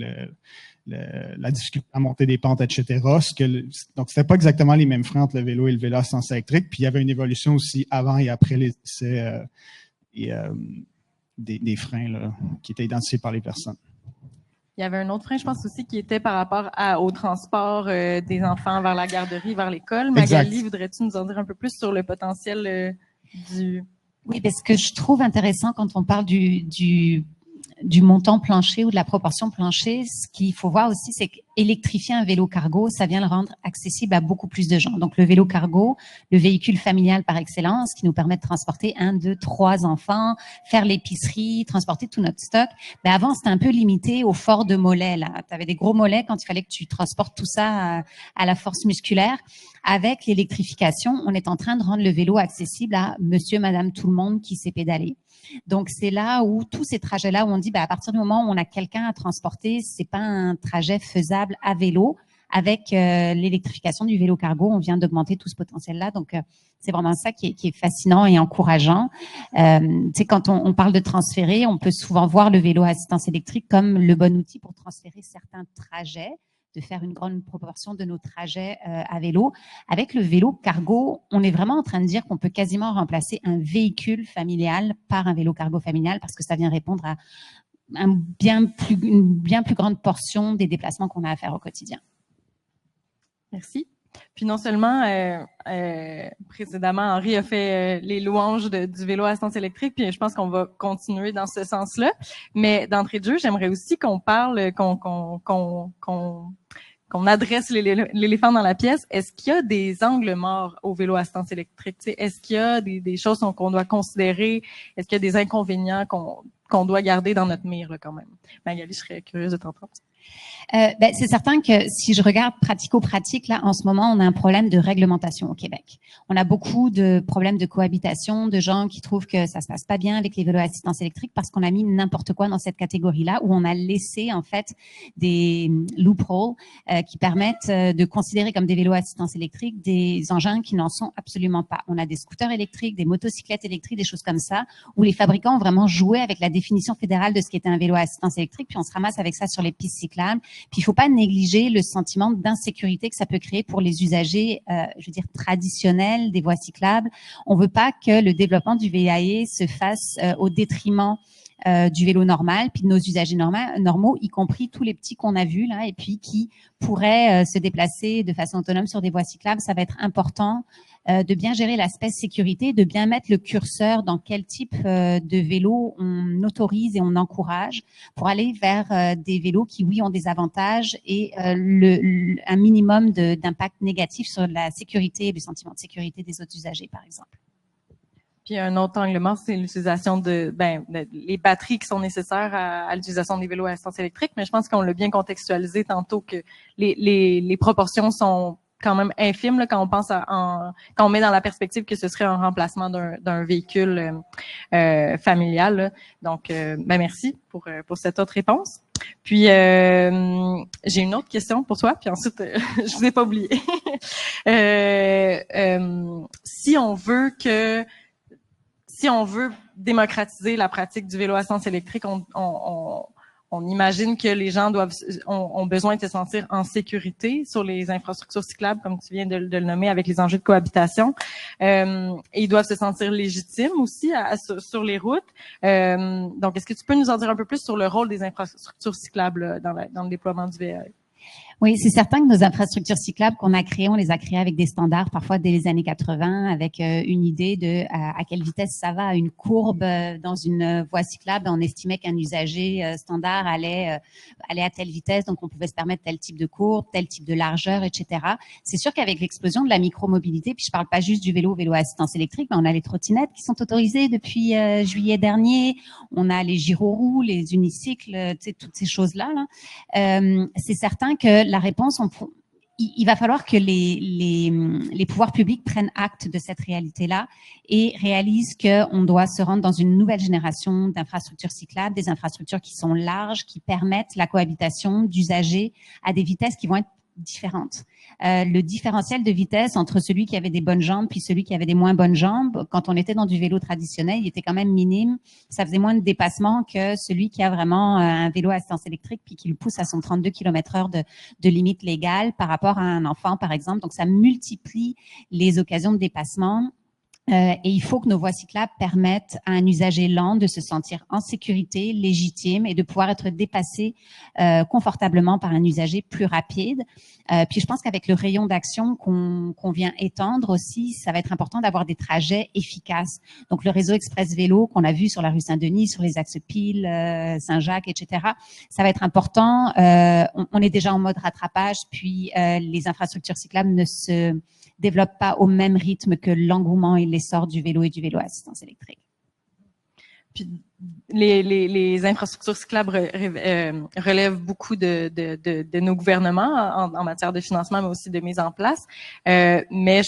la difficulté à monter des pentes, etc. Donc, c'était pas exactement les mêmes freins entre le vélo et le vélo à assistance électrique. Puis, il y avait une évolution aussi avant et après les essais des freins là, qui étaient identifiés par les personnes. Il y avait un autre frein, je pense aussi, qui était par rapport au transport des enfants vers la garderie, vers l'école. Magali, voudrais-tu nous en dire un peu plus sur le potentiel du... Oui, parce que je trouve intéressant quand on parle du du montant plancher ou de la proportion plancher, ce qu'il faut voir aussi, c'est qu'électrifier un vélo cargo, ça vient le rendre accessible à beaucoup plus de gens. Donc, le vélo cargo, le véhicule familial par excellence, qui nous permet de transporter 1, 2, 3 enfants, faire l'épicerie, transporter tout notre stock. Ben avant, c'était un peu limité au fort de mollets, là. Tu avais des gros mollets quand il fallait que tu transportes tout ça à la force musculaire. Avec l'électrification, on est en train de rendre le vélo accessible à monsieur, madame, tout le monde qui sait pédaler. Donc, c'est là où tous ces trajets-là où on dit, à partir du moment où on a quelqu'un à transporter, c'est pas un trajet faisable à vélo. Avec l'électrification du vélo cargo, on vient d'augmenter tout ce potentiel-là. Donc, c'est vraiment ça qui est fascinant et encourageant. Quand on parle de transférer, on peut souvent voir le vélo à assistance électrique comme le bon outil pour transférer certains trajets, de faire une grande proportion de nos trajets à vélo. Avec le vélo cargo, on est vraiment en train de dire qu'on peut quasiment remplacer un véhicule familial par un vélo cargo familial parce que ça vient répondre à une bien plus grande portion des déplacements qu'on a à faire au quotidien. Merci. Puis non seulement, précédemment, Henri a fait les louanges du vélo à assistance électrique, puis je pense qu'on va continuer dans ce sens-là. Mais d'entrée de jeu, j'aimerais aussi qu'on parle, qu'on adresse l'éléphant dans la pièce. Est-ce qu'il y a des angles morts au vélo à assistance électrique? Est-ce qu'il y a des choses qu'on doit considérer? Est-ce qu'il y a des inconvénients qu'on doit garder dans notre mire là, quand même? Magali, je serais curieuse de t'entendre. C'est certain que si je regarde pratico-pratique, là, en ce moment, on a un problème de réglementation au Québec. On a beaucoup de problèmes de cohabitation, de gens qui trouvent que ça se passe pas bien avec les vélos à assistance électrique parce qu'on a mis n'importe quoi dans cette catégorie-là, où on a laissé, en fait, des loopholes qui permettent de considérer comme des vélos à assistance électrique des engins qui n'en sont absolument pas. On a des scooters électriques, des motocyclettes électriques, des choses comme ça, où les fabricants ont vraiment joué avec la définition fédérale de ce qu'était un vélo à assistance électrique, puis on se ramasse avec ça sur les pistes cyclables. Puis il faut pas négliger le sentiment d'insécurité que ça peut créer pour les usagers, je veux dire traditionnels des voies cyclables. On veut pas que le développement du VAE se fasse au détriment du vélo normal, puis de nos usagers normaux, y compris tous les petits qu'on a vus là, et puis qui pourraient se déplacer de façon autonome sur des voies cyclables. Ça va être important de bien gérer l'aspect sécurité, de bien mettre le curseur dans quel type de vélo on autorise et on encourage pour aller vers des vélos qui, oui, ont des avantages et un minimum d'impact négatif sur la sécurité et le sentiment de sécurité des autres usagers, par exemple. Puis un autre angle mort, c'est l'utilisation les batteries qui sont nécessaires à l'utilisation des vélos à assistance électrique. Mais je pense qu'on l'a bien contextualisé tantôt que les proportions sont quand même infimes là, quand on pense quand on met dans la perspective que ce serait un remplacement d'un véhicule familial. Là. Donc, merci pour cette autre réponse. Puis j'ai une autre question pour toi, puis ensuite je vous ai pas oublié. Si on veut démocratiser la pratique du vélo à assistance électrique, on imagine que les gens ont besoin de se sentir en sécurité sur les infrastructures cyclables, comme tu viens de le nommer, avec les enjeux de cohabitation. Et ils doivent se sentir légitimes aussi sur les routes. Donc, est-ce que tu peux nous en dire un peu plus sur le rôle des infrastructures cyclables dans le déploiement du VAE? Oui, c'est certain que nos infrastructures cyclables qu'on a créées, on les a créées avec des standards, parfois dès les années 80, avec une idée de à quelle vitesse ça va. À une courbe dans une voie cyclable, on estimait qu'un usager standard allait à telle vitesse, donc on pouvait se permettre tel type de courbe, tel type de largeur, etc. C'est sûr qu'avec l'explosion de la micromobilité, puis je parle pas juste du vélo à assistance électrique, mais on a les trottinettes qui sont autorisées depuis juillet dernier, on a les gyroroues, les unicycles, toutes ces choses-là. C'est certain que la réponse, il va falloir que les pouvoirs publics prennent acte de cette réalité-là et réalisent qu'on doit se rendre dans une nouvelle génération d'infrastructures cyclables, des infrastructures qui sont larges, qui permettent la cohabitation d'usagers à des vitesses qui vont être différentes. Le différentiel de vitesse entre celui qui avait des bonnes jambes puis celui qui avait des moins bonnes jambes, quand on était dans du vélo traditionnel, il était quand même minime. Ça faisait moins de dépassement que celui qui a vraiment un vélo à assistance électrique puis qui le pousse à son 32 km/h de limite légale par rapport à un enfant, par exemple. Donc, ça multiplie les occasions de dépassement Et il faut que nos voies cyclables permettent à un usager lent de se sentir en sécurité, légitime et de pouvoir être dépassé confortablement par un usager plus rapide. Puis je pense qu'avec le rayon d'action qu'on vient étendre aussi, ça va être important d'avoir des trajets efficaces. Donc le réseau express vélo qu'on a vu sur la rue Saint-Denis, sur les axes Pile, Saint-Jacques, etc., ça va être important. On est déjà en mode rattrapage, puis les infrastructures cyclables ne se développent pas au même rythme que l'engouement et l'essor du vélo et du vélo à assistance électrique. Puis les infrastructures cyclables relèvent beaucoup de nos gouvernements en matière de financement, mais aussi de mise en place. Mais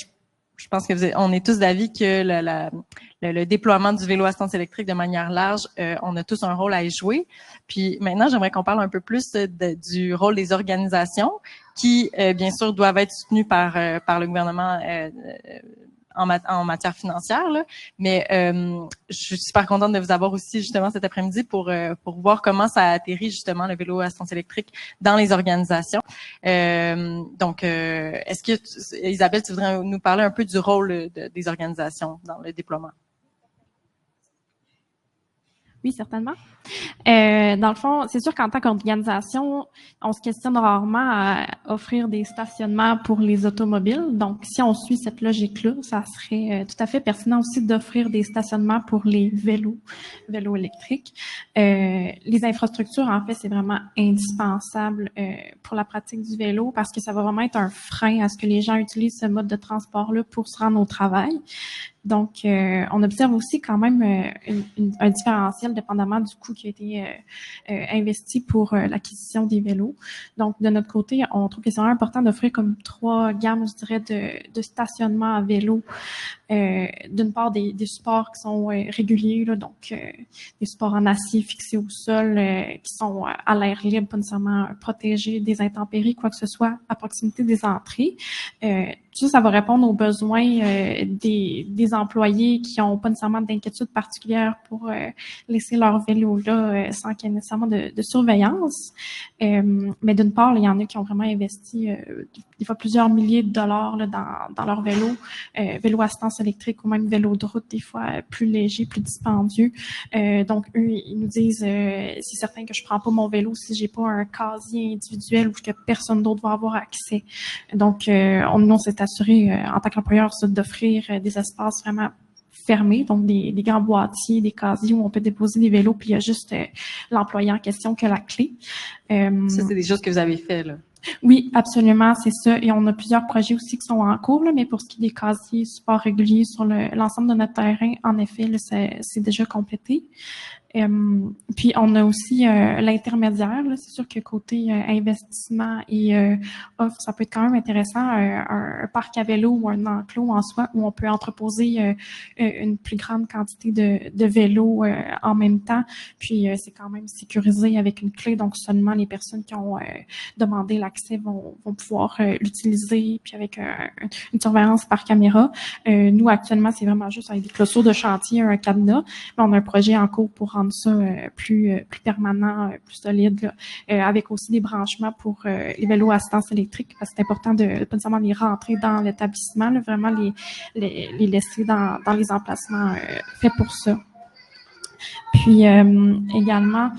je pense que on est tous d'avis que le déploiement du vélo à assistance électrique de manière large, on a tous un rôle à y jouer. Puis maintenant, j'aimerais qu'on parle un peu plus du rôle des organisations qui, bien sûr, doivent être soutenues par le gouvernement en matière financière, là. Mais je suis super contente de vous avoir aussi justement cet après-midi pour voir comment ça atterrit justement le vélo à assistance électrique dans les organisations. Donc, est-ce que Isabelle, tu voudrais nous parler un peu du rôle des organisations dans le déploiement? Oui, certainement. Dans le fond, c'est sûr qu'en tant qu'organisation, on se questionne rarement à offrir des stationnements pour les automobiles. Donc, si on suit cette logique-là, ça serait tout à fait pertinent aussi d'offrir des stationnements pour les vélos électriques. Les infrastructures, en fait, c'est vraiment indispensable pour la pratique du vélo parce que ça va vraiment être un frein à ce que les gens utilisent ce mode de transport-là pour se rendre au travail. Donc, on observe aussi quand même un différentiel dépendamment du coût qui a été investi pour l'acquisition des vélos. Donc, de notre côté, on trouve que c'est vraiment important d'offrir comme 3 gammes, je dirais, de stationnement à vélo. D'une part, des supports qui sont réguliers, là, donc des supports en acier fixés au sol qui sont à l'air libre, pas nécessairement protégés des intempéries, quoi que ce soit, à proximité des entrées. Tout ça va répondre aux besoins des employés qui n'ont pas nécessairement d'inquiétude particulière pour laisser leur vélo là sans qu'il y ait nécessairement de surveillance. Mais d'une part, il y en a qui ont vraiment investi des fois plusieurs milliers de dollars là, dans leur vélo, vélo assistance électrique ou même vélo de route, des fois plus léger, plus dispendieux. Donc, eux, ils nous disent c'est certain que je prends pas mon vélo si j'ai pas un casier individuel ou que personne d'autre va avoir accès. Donc, on s'est assuré en tant qu'employeur d'offrir des espaces vraiment fermés, donc des grands boîtiers, des casiers où on peut déposer des vélos, puis il y a juste l'employé en question qui a la clé. Ça, c'est des choses que vous avez fait, là. Oui, absolument, c'est ça. Et on a plusieurs projets aussi qui sont en cours, là, mais pour ce qui est des casiers support réguliers sur l'ensemble de notre terrain, en effet, là, c'est déjà complété. Puis on a aussi l'intermédiaire. C'est sûr que côté investissement et offre, ça peut être quand même intéressant, un parc à vélo ou un enclos en soi où on peut entreposer une plus grande quantité de vélos en même temps. Puis c'est quand même sécurisé avec une clé, donc seulement les personnes qui ont demandé l'accès vont pouvoir l'utiliser, puis avec une surveillance par caméra. Nous, actuellement, c'est vraiment juste avec des clôtures de chantier, un cadenas, mais on a un projet en cours pour rendre ça plus permanent, plus solide, là, avec aussi des branchements pour les vélos à assistance électrique, parce que c'est important de pas nécessairement les rentrer dans l'établissement, là, vraiment les laisser dans les emplacements faits pour ça. Puis également,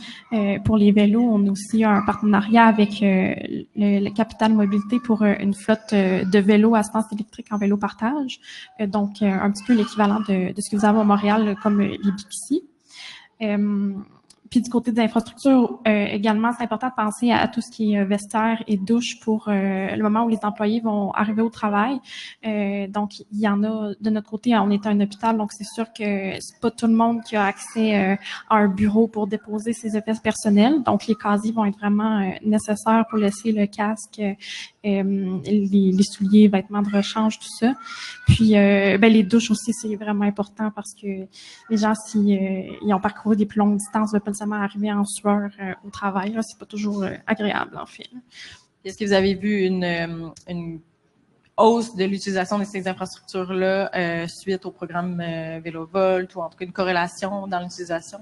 pour les vélos, on a aussi un partenariat avec le Capital Mobilité pour une flotte de vélos à assistance électrique en vélo partage. Donc, un petit peu l'équivalent de ce que vous avez à Montréal, comme les Bixi. Puis du côté des infrastructures, également, c'est important de penser à tout ce qui est vestiaire et douche pour le moment où les employés vont arriver au travail. Donc, il y en a de notre côté, on est un hôpital, donc c'est sûr que c'est pas tout le monde qui a accès à un bureau pour déposer ses effets personnels. Donc, les casiers vont être vraiment nécessaires pour laisser le casque, les souliers, vêtements de rechange, tout ça. Puis, les douches aussi, c'est vraiment important parce que les gens, ils ont parcouru des plus longues distances, ne pas nécessairement arriver en sueur au travail. Là, c'est pas toujours agréable, en fait. Est-ce que vous avez vu une hausse de l'utilisation de ces infrastructures-là suite au programme VéloVolt ou en tout cas une corrélation dans l'utilisation?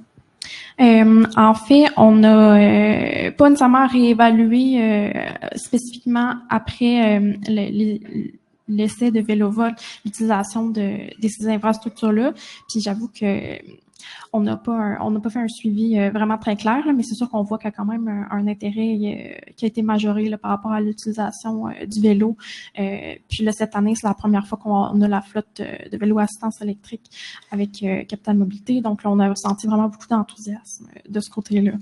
En fait, on n'a pas nécessairement réévalué spécifiquement après l'essai de VéloVolt, l'utilisation de ces infrastructures-là. Puis j'avoue que on n'a pas fait un suivi vraiment très clair, là, mais c'est sûr qu'on voit qu'il y a quand même un intérêt qui a été majoré là, par rapport à l'utilisation du vélo. Puis là, cette année, c'est la première fois qu'on a la flotte de vélos assistance électrique avec Capital Mobilité. Donc là, on a ressenti vraiment beaucoup d'enthousiasme de ce côté-là.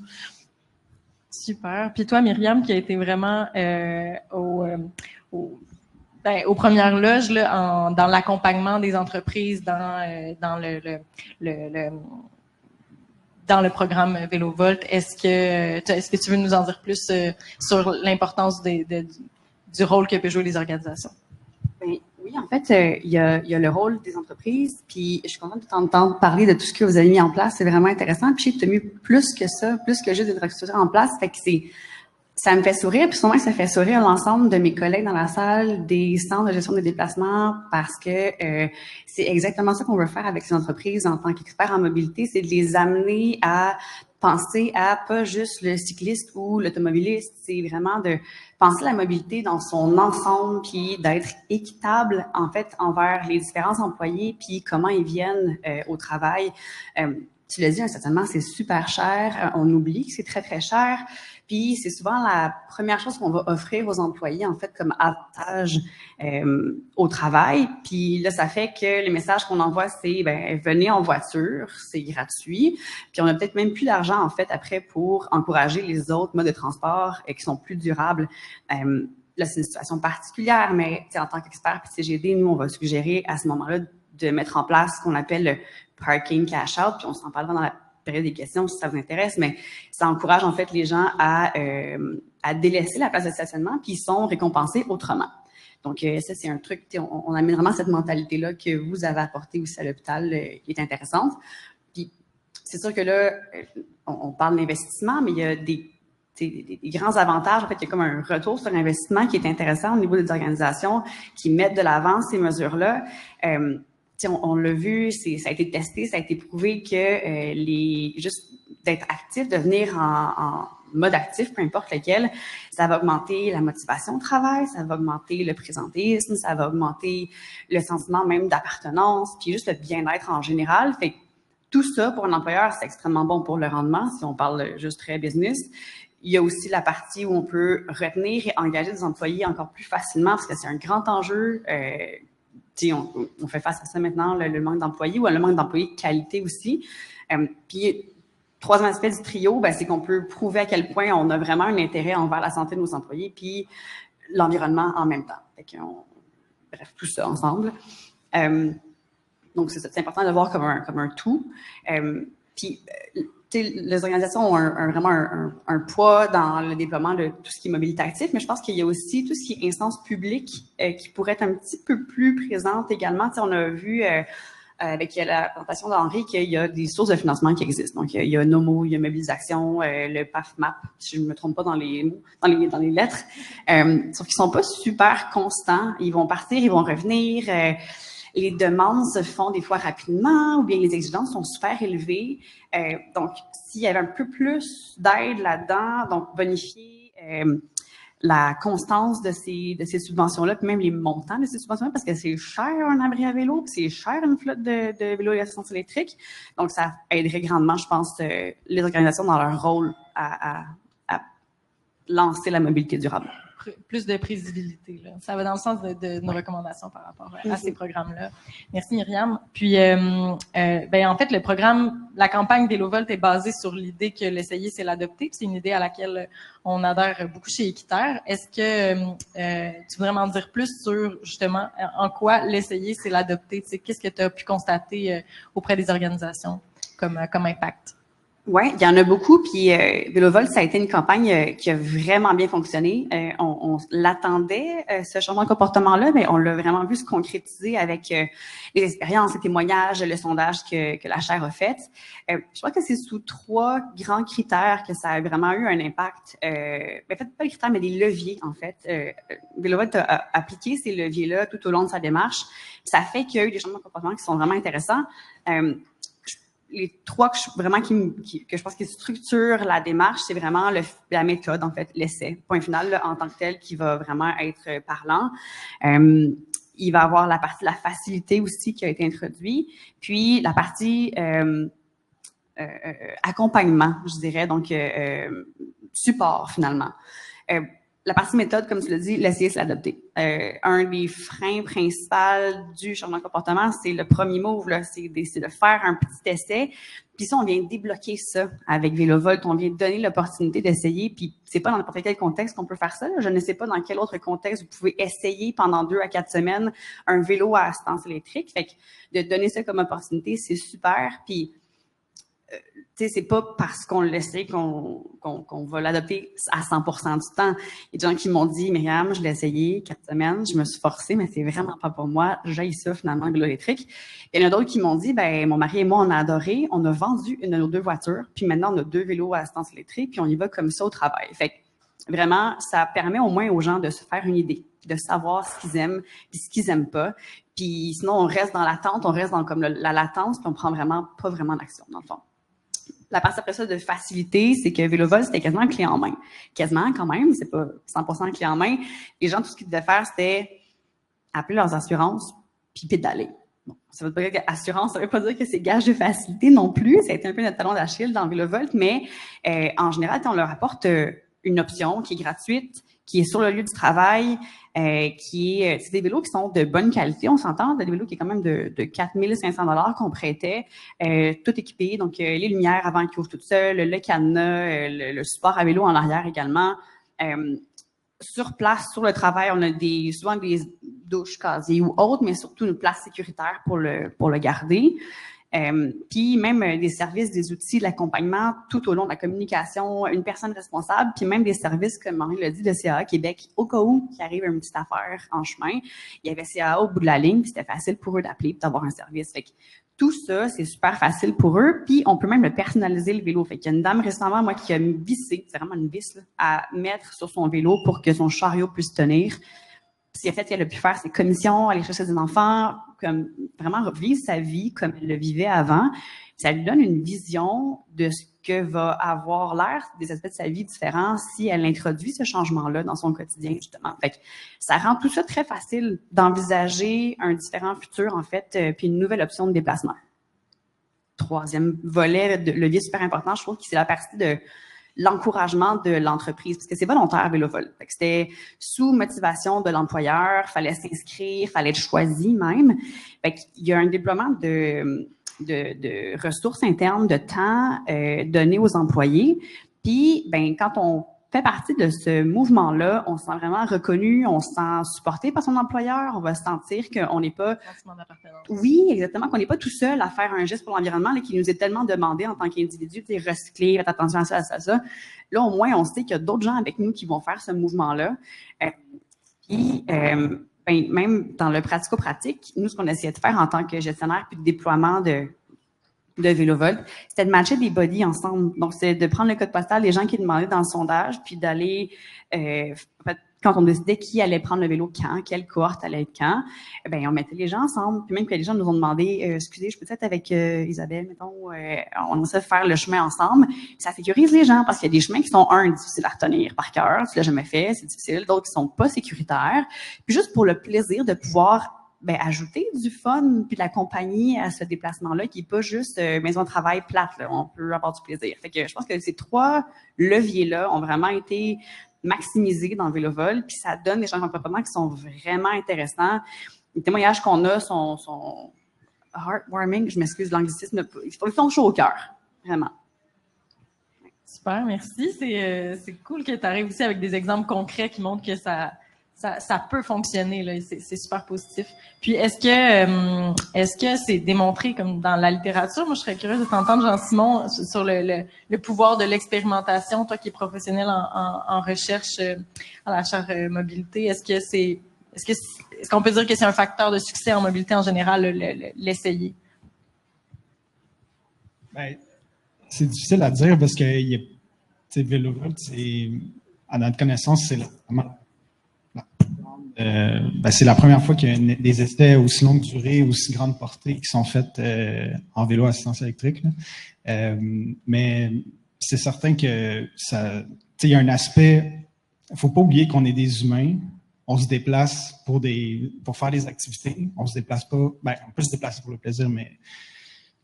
Super. Puis toi, Myriam, qui a été vraiment aux premières loges là, dans l'accompagnement des entreprises, dans le programme VéloVolt, est-ce que tu veux nous en dire plus sur l'importance du rôle que peuvent jouer les organisations? Oui, en fait, il y a le rôle des entreprises, puis je suis contente de t'entendre parler de tout ce que vous avez mis en place, c'est vraiment intéressant. Puis tu as mis plus que ça, plus que juste des infrastructures en place, fait que ça me fait sourire, puis sûrement que ça fait sourire l'ensemble de mes collègues dans la salle des centres de gestion des déplacements parce que c'est exactement ça qu'on veut faire avec ces entreprises en tant qu'experts en mobilité, c'est de les amener à penser à pas juste le cycliste ou l'automobiliste, c'est vraiment de penser la mobilité dans son ensemble, puis d'être équitable en fait envers les différents employés, puis comment ils viennent au travail. Tu l'as dit, certainement, c'est super cher. On oublie que c'est très, très cher. Puis, c'est souvent la première chose qu'on va offrir aux employés, en fait, comme avantage au travail. Puis là, ça fait que le message qu'on envoie, c'est, venez en voiture, c'est gratuit. Puis, on a peut-être même plus d'argent, en fait, après pour encourager les autres modes de transport qui sont plus durables. Là, c'est une situation particulière, mais en tant qu'expert CGD, nous, on va suggérer à ce moment-là de mettre en place ce qu'on appelle le parking cash out, puis on s'en parlera dans la période des questions si ça vous intéresse, mais ça encourage en fait les gens à délaisser la place de stationnement, puis ils sont récompensés autrement. Donc ça, c'est un truc, on amène vraiment cette mentalité-là que vous avez apportée aussi à l'hôpital qui est intéressante. Puis c'est sûr que là, on parle d'investissement, mais il y a des grands avantages. En fait, il y a comme un retour sur l'investissement qui est intéressant au niveau des organisations qui mettent de l'avant ces mesures-là. On l'a vu, ça a été testé, ça a été prouvé que juste d'être actif, de venir en mode actif, peu importe lequel, ça va augmenter la motivation au travail, ça va augmenter le présentéisme, ça va augmenter le sentiment même d'appartenance, puis juste le bien-être en général. Fait que tout ça, pour un employeur, c'est extrêmement bon pour le rendement, si on parle juste très business. Il y a aussi la partie où on peut retenir et engager des employés encore plus facilement, parce que c'est un grand enjeu. On fait face à ça maintenant, le manque d'employés ou le manque d'employés de qualité aussi. Puis, troisième aspect du trio, c'est qu'on peut prouver à quel point on a vraiment un intérêt envers la santé de nos employés puis l'environnement en même temps. Bref, tout ça ensemble. Donc, c'est ça. C'est important de voir comme un tout. Puis, les organisations ont vraiment un poids dans le déploiement de tout ce qui est mobilité active, mais je pense qu'il y a aussi tout ce qui est instance publique qui pourrait être un petit peu plus présente également. On a vu avec la présentation d'Henri qu'il y a des sources de financement qui existent. Donc, il y a NOMO, il y a Mobilisation, le PAFMAP, si je ne me trompe pas dans les mots, dans les lettres, sauf qu'ils sont pas super constants. Ils vont partir, ils vont revenir. Les demandes se font des fois rapidement ou bien les exigences sont super élevées. Donc, s'il y avait un peu plus d'aide là-dedans, donc bonifier la constance de ces subventions-là, puis même les montants de ces subventions-là, parce que c'est cher un abri à vélo, puis c'est cher une flotte de vélos et d'assistance électrique. Donc, ça aiderait grandement, je pense, les organisations dans leur rôle à lancer la mobilité durable. Plus de prévisibilité, là. Ça va dans le sens de nos recommandations par rapport à ces programmes-là. Merci, Myriam. Puis, en fait, le programme, la campagne VéloVolt est basée sur l'idée que l'essayer, c'est l'adopter. C'est une idée à laquelle on adhère beaucoup chez Équiterre. Est-ce que tu voudrais m'en dire plus sur, justement, en quoi l'essayer, c'est l'adopter? Tu sais, qu'est-ce que tu as pu constater auprès des organisations comme impact? Oui, il y en a beaucoup. Puis VéloVolt, ça a été une campagne qui a vraiment bien fonctionné. On l'attendait, ce changement de comportement-là, mais on l'a vraiment vu se concrétiser avec les expériences, les témoignages, le sondage que la chaire a fait. Je crois que c'est sous 3 grands critères que ça a vraiment eu un impact. En fait, pas les critères, mais des leviers, en fait. VéloVolt a appliqué ces leviers-là tout au long de sa démarche. Ça fait qu'il y a eu des changements de comportement qui sont vraiment intéressants. Les 3 que je pense qui structurent la démarche, c'est vraiment la méthode, en fait, l'essai, point final, là, en tant que tel, qui va vraiment être parlant. il va y avoir la partie de la facilité aussi qui a été introduite, puis la partie accompagnement, je dirais, donc support finalement. La partie méthode, comme tu l'as dit, l'essayer, c'est l'adopter. Un des freins principaux du changement de comportement, c'est le premier move, là, c'est de faire un petit essai. Puis ça, on vient débloquer ça avec VéloVolt. On vient donner l'opportunité d'essayer. Puis c'est pas dans n'importe quel contexte qu'on peut faire ça. Là. Je ne sais pas dans quel autre contexte vous pouvez essayer pendant 2 à 4 semaines un vélo à assistance électrique. Fait que de donner ça comme opportunité, c'est super. Puis tu sais, c'est pas parce qu'on l'essaie qu'on va l'adopter à 100% du temps. Il y a des gens qui m'ont dit, Myriam, je l'ai essayé 4 semaines, je me suis forcée, mais c'est vraiment pas pour moi. J'haïs ça, finalement, le vélo électrique. Et il y en a d'autres qui m'ont dit, ben, mon mari et moi, on a adoré, on a vendu une de nos 2 voitures, puis maintenant, on a 2 vélos à assistance électrique, puis on y va comme ça au travail. Fait que, vraiment, ça permet au moins aux gens de se faire une idée, de savoir ce qu'ils aiment, puis ce qu'ils aiment pas. Puis sinon, on reste dans l'attente, on reste dans comme la latence, puis on prend vraiment pas vraiment d'action, dans le fond. La partie après ça de facilité, c'est que VéloVolt, c'était quasiment un clé en main. Quasiment quand même, c'est pas 100% clé en main. Les gens, tout ce qu'ils devaient faire, c'était appeler leurs assurances puis pédaler. Bon, ça veut pas dire que assurance, ça veut pas dire que c'est gage de facilité non plus. Ça a été un peu notre talon d'Achille dans VéloVolt, mais en général, on leur apporte une option qui est gratuite, qui est sur le lieu du travail, qui est, c'est des vélos qui sont de bonne qualité, on s'entend, des vélos qui est quand même de 4 500 $ qu'on prêtait, tout équipé, donc les lumières avant qu'ils ouvrent toutes seules, le cadenas, le support à vélo en arrière également. Sur place, sur le travail, on a souvent des douches casiers ou autres, mais surtout une place sécuritaire pour le garder. Puis même des services, des outils, de l'accompagnement tout au long de la communication, une personne responsable, puis même des services, comme Henri l'a dit, de CAA Québec, au cas où il arrive une petite affaire en chemin, il y avait CAA au bout de la ligne, puis c'était facile pour eux d'appeler et d'avoir un service. Fait que tout ça, c'est super facile pour eux, puis on peut même le personnaliser, le vélo. Fait qu'il y a une dame récemment, moi, qui a vissé, c'est vraiment une vis, là, à mettre sur son vélo pour que son chariot puisse tenir. Puis, en fait, elle a pu faire ses commissions, aller chercher des enfants, comme vraiment vivre sa vie comme elle le vivait avant. Ça lui donne une vision de ce que va avoir l'air des aspects de sa vie différents si elle introduit ce changement-là dans son quotidien, justement. Fait que ça rend tout ça très facile d'envisager un différent futur, en fait, puis une nouvelle option de déplacement. Troisième volet, levier super important, je trouve que c'est la partie de l'encouragement de l'entreprise, parce que c'est volontaire VéloVolt. Fait que c'était sous motivation de l'employeur, fallait s'inscrire, fallait être choisi même. Fait qu'il y a un déploiement de ressources internes, de temps donné aux employés. Puis, ben quand on fait partie de ce mouvement-là, on se sent vraiment reconnu, on se sent supporté par son employeur, on va se sentir qu'on n'est pas... Oui, exactement, qu'on n'est pas tout seul à faire un geste pour l'environnement là, qui nous est tellement demandé en tant qu'individu, tu sais, recycler, faites attention à ça, à ça, à ça. Là, au moins, on sait qu'il y a d'autres gens avec nous qui vont faire ce mouvement-là. Puis, ben, même dans le pratico-pratique, nous, ce qu'on essayait de faire en tant que gestionnaire puis de déploiement de VéloVolt, c'était de matcher des bodies ensemble. Donc, c'est de prendre le code postal des gens qui demandaient dans le sondage, puis d'aller, en fait, quand on décidait qui allait prendre le vélo quand, quelle cohorte allait être quand, ben on mettait les gens ensemble. Puis même que les gens nous ont demandé, excusez, je peux être avec Isabelle, mettons, on essaie de faire le chemin ensemble. Ça sécurise les gens parce qu'il y a des chemins qui sont, difficiles à retenir par cœur, tu l'as jamais fait, c'est difficile. D'autres qui sont pas sécuritaires. Puis juste pour le plaisir de pouvoir ajouter du fun puis de la compagnie à ce déplacement-là qui est pas juste maison de travail plate, là. On peut avoir du plaisir. Fait que je pense que ces 3 leviers-là ont vraiment été maximisés dans VéloVolt, puis ça donne des changements de comportement qui sont vraiment intéressants. Les témoignages qu'on a sont heartwarming, je m'excuse de l'anglicisme, ils font chaud au cœur, vraiment. Super, merci. C'est cool que tu arrives aussi avec des exemples concrets qui montrent que ça peut fonctionner, là. C'est super positif. Puis, est-ce que c'est démontré comme dans la littérature? Moi, je serais curieuse de t'entendre, Jean-Simon, sur le pouvoir de l'expérimentation, toi qui es professionnel en recherche à la chaire mobilité. Est-ce qu'on peut dire que c'est un facteur de succès en mobilité en général, l'essayer? Ben, c'est difficile à dire parce que VéloVolt, à notre connaissance, c'est c'est la première fois qu'il y a des essais aussi longue durée, aussi grande portée qui sont faits en vélo à assistance électrique. Mais c'est certain que il y a un aspect, il faut pas oublier qu'on est des humains, on se déplace pour faire des activités. On se déplace pas, on peut se déplacer pour le plaisir, mais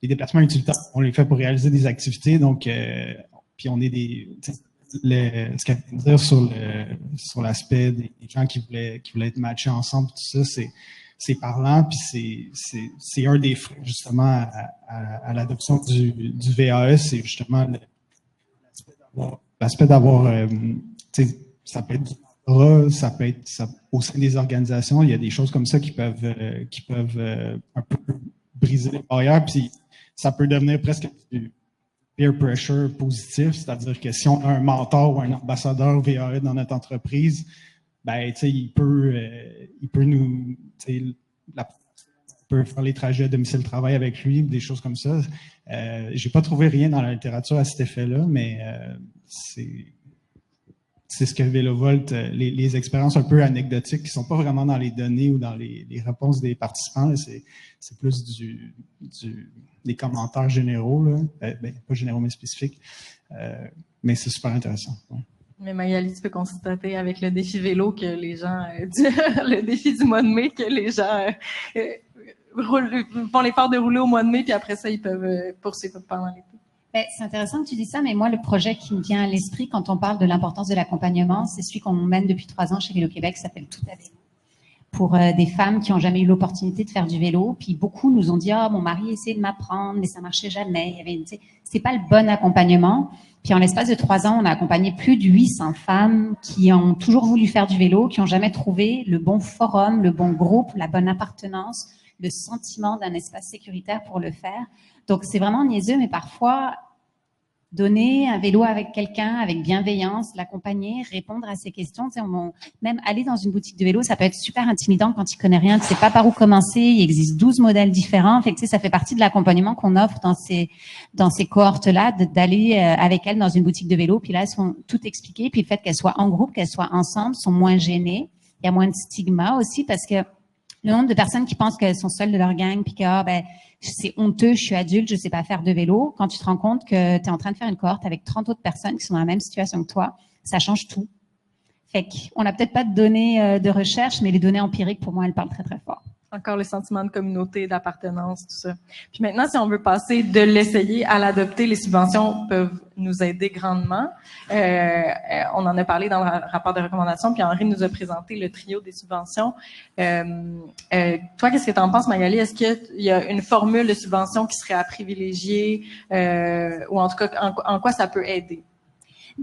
les déplacements utilitaires, on les fait pour réaliser des activités. Donc, puis on est ce qu'elle vient de dire sur l'aspect des gens qui voulaient être matchés ensemble, tout ça, c'est parlant, puis c'est un des freins justement à l'adoption du VAE, c'est justement l'aspect d'avoir, ça peut être ça peut être au sein des organisations, il y a des choses comme ça qui peuvent un peu briser les barrières, puis ça peut devenir presque du peer pressure positif, c'est-à-dire que si on a un mentor ou un ambassadeur VAE dans notre entreprise, il peut nous, peut faire les trajets à domicile-travail avec lui, des choses comme ça. J'ai pas trouvé rien dans la littérature à cet effet-là, mais c'est ce que VéloVolt, les expériences un peu anecdotiques qui sont pas vraiment dans les données ou dans les réponses des participants, c'est plus des commentaires généraux, là. Pas généraux mais spécifiques, mais c'est super intéressant. Ouais. Mais Magali, tu peux constater avec le défi vélo que les gens, le défi du mois de mai, que les gens font l'effort de rouler au mois de mai, puis après ça, ils peuvent poursuivre pendant l'été. C'est intéressant que tu dis ça, mais moi, le projet qui me vient à l'esprit quand on parle de l'importance de l'accompagnement, c'est celui qu'on mène depuis 3 ans chez Vélo-Québec, qui s'appelle Tout à vélo. Pour des femmes qui n'ont jamais eu l'opportunité de faire du vélo. Puis beaucoup nous ont dit, mon mari essayait de m'apprendre, mais ça marchait jamais. C'est pas le bon accompagnement. Puis en l'espace de 3 ans, on a accompagné plus de 800 femmes qui ont toujours voulu faire du vélo, qui n'ont jamais trouvé le bon forum, le bon groupe, la bonne appartenance, le sentiment d'un espace sécuritaire pour le faire. Donc c'est vraiment niaiseux, mais parfois donner un vélo avec quelqu'un, avec bienveillance, l'accompagner, répondre à ses questions. Même aller dans une boutique de vélo, ça peut être super intimidant quand tu connais rien, tu sais pas par où commencer. Il existe 12 modèles différents. Fait que, ça fait partie de l'accompagnement qu'on offre dans ces cohortes-là, d'aller avec elles dans une boutique de vélo. Puis là, elles sont toutes expliquées. Puis le fait qu'elles soient en groupe, qu'elles soient ensemble, sont moins gênées. Il y a moins de stigma aussi parce que le nombre de personnes qui pensent qu'elles sont seules de leur gang, puis que c'est honteux, je suis adulte, je sais pas faire de vélo. Quand tu te rends compte que tu es en train de faire une cohorte avec 30 autres personnes qui sont dans la même situation que toi, ça change tout. Fait qu'on n'a peut-être pas de données de recherche, mais les données empiriques, pour moi, elles parlent très, très fort. Encore le sentiment de communauté, d'appartenance, tout ça. Puis maintenant, si on veut passer de l'essayer à l'adopter, les subventions peuvent nous aider grandement. On en a parlé dans le rapport de recommandation, puis Henri nous a présenté le trio des subventions. Toi, qu'est-ce que tu en penses, Magali? Est-ce qu'il y a une formule de subvention qui serait à privilégier, ou en tout cas, en quoi ça peut aider?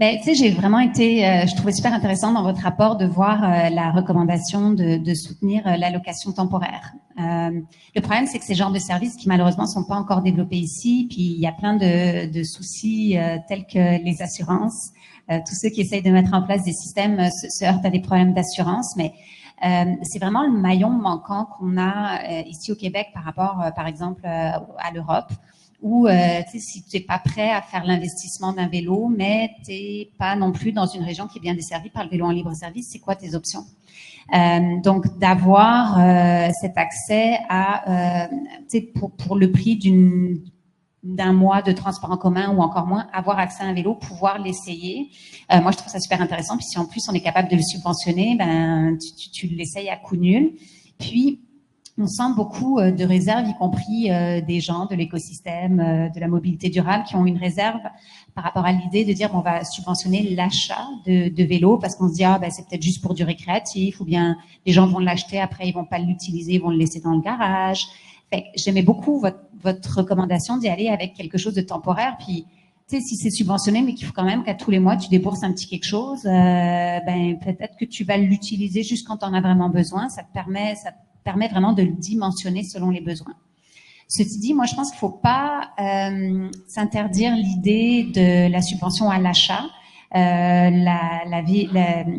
J'ai vraiment été, je trouvais super intéressant dans votre rapport de voir la recommandation de soutenir l'allocation temporaire. Le problème, c'est que ces genres de services qui malheureusement sont pas encore développés ici, puis il y a plein de soucis tels que les assurances. Tous ceux qui essayent de mettre en place des systèmes se heurtent à des problèmes d'assurance, mais c'est vraiment le maillon manquant qu'on a ici au Québec par rapport, par exemple, à l'Europe. Ou si tu n'es pas prêt à faire l'investissement d'un vélo, mais tu n'es pas non plus dans une région qui est bien desservie par le vélo en libre-service, c'est quoi tes options? Donc, d'avoir cet accès à, pour le prix d'un mois de transport en commun ou encore moins, avoir accès à un vélo, pouvoir l'essayer. Moi, je trouve ça super intéressant. Puis si en plus on est capable de le subventionner, tu l'essayes à coût nul. Puis, on sent beaucoup de réserves, y compris des gens de l'écosystème, de la mobilité durable, qui ont une réserve par rapport à l'idée de dire on va subventionner l'achat de vélos parce qu'on se dit c'est peut-être juste pour du récréatif, ou bien les gens vont l'acheter, après ils vont pas l'utiliser, ils vont le laisser dans le garage. Fait que j'aimais beaucoup votre recommandation d'y aller avec quelque chose de temporaire. Puis si c'est subventionné, mais qu'il faut quand même qu'à tous les mois tu débourses un petit quelque chose, peut-être que tu vas l'utiliser juste quand tu en as vraiment besoin. Ça permet vraiment de le dimensionner selon les besoins. Ceci dit, moi, je pense qu'il ne faut pas s'interdire l'idée de la subvention à l'achat. La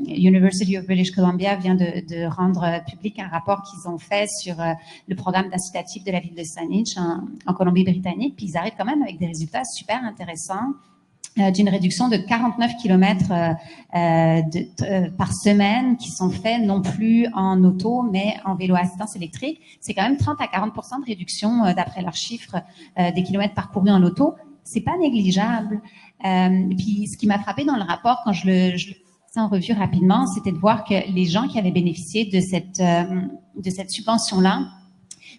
University of British Columbia vient de rendre public un rapport qu'ils ont fait sur le programme d'incitatif de la ville de Saanich en Colombie-Britannique, puis ils arrivent quand même avec des résultats super intéressants. D'une réduction de 49 km par semaine qui sont faits non plus en auto, mais en vélo à assistance électrique. C'est quand même 30 à 40% de réduction d'après leurs chiffres des kilomètres parcourus en auto. C'est pas négligeable. Puis ce qui m'a frappé dans le rapport quand je ça en revue rapidement, c'était de voir que les gens qui avaient bénéficié de cette subvention-là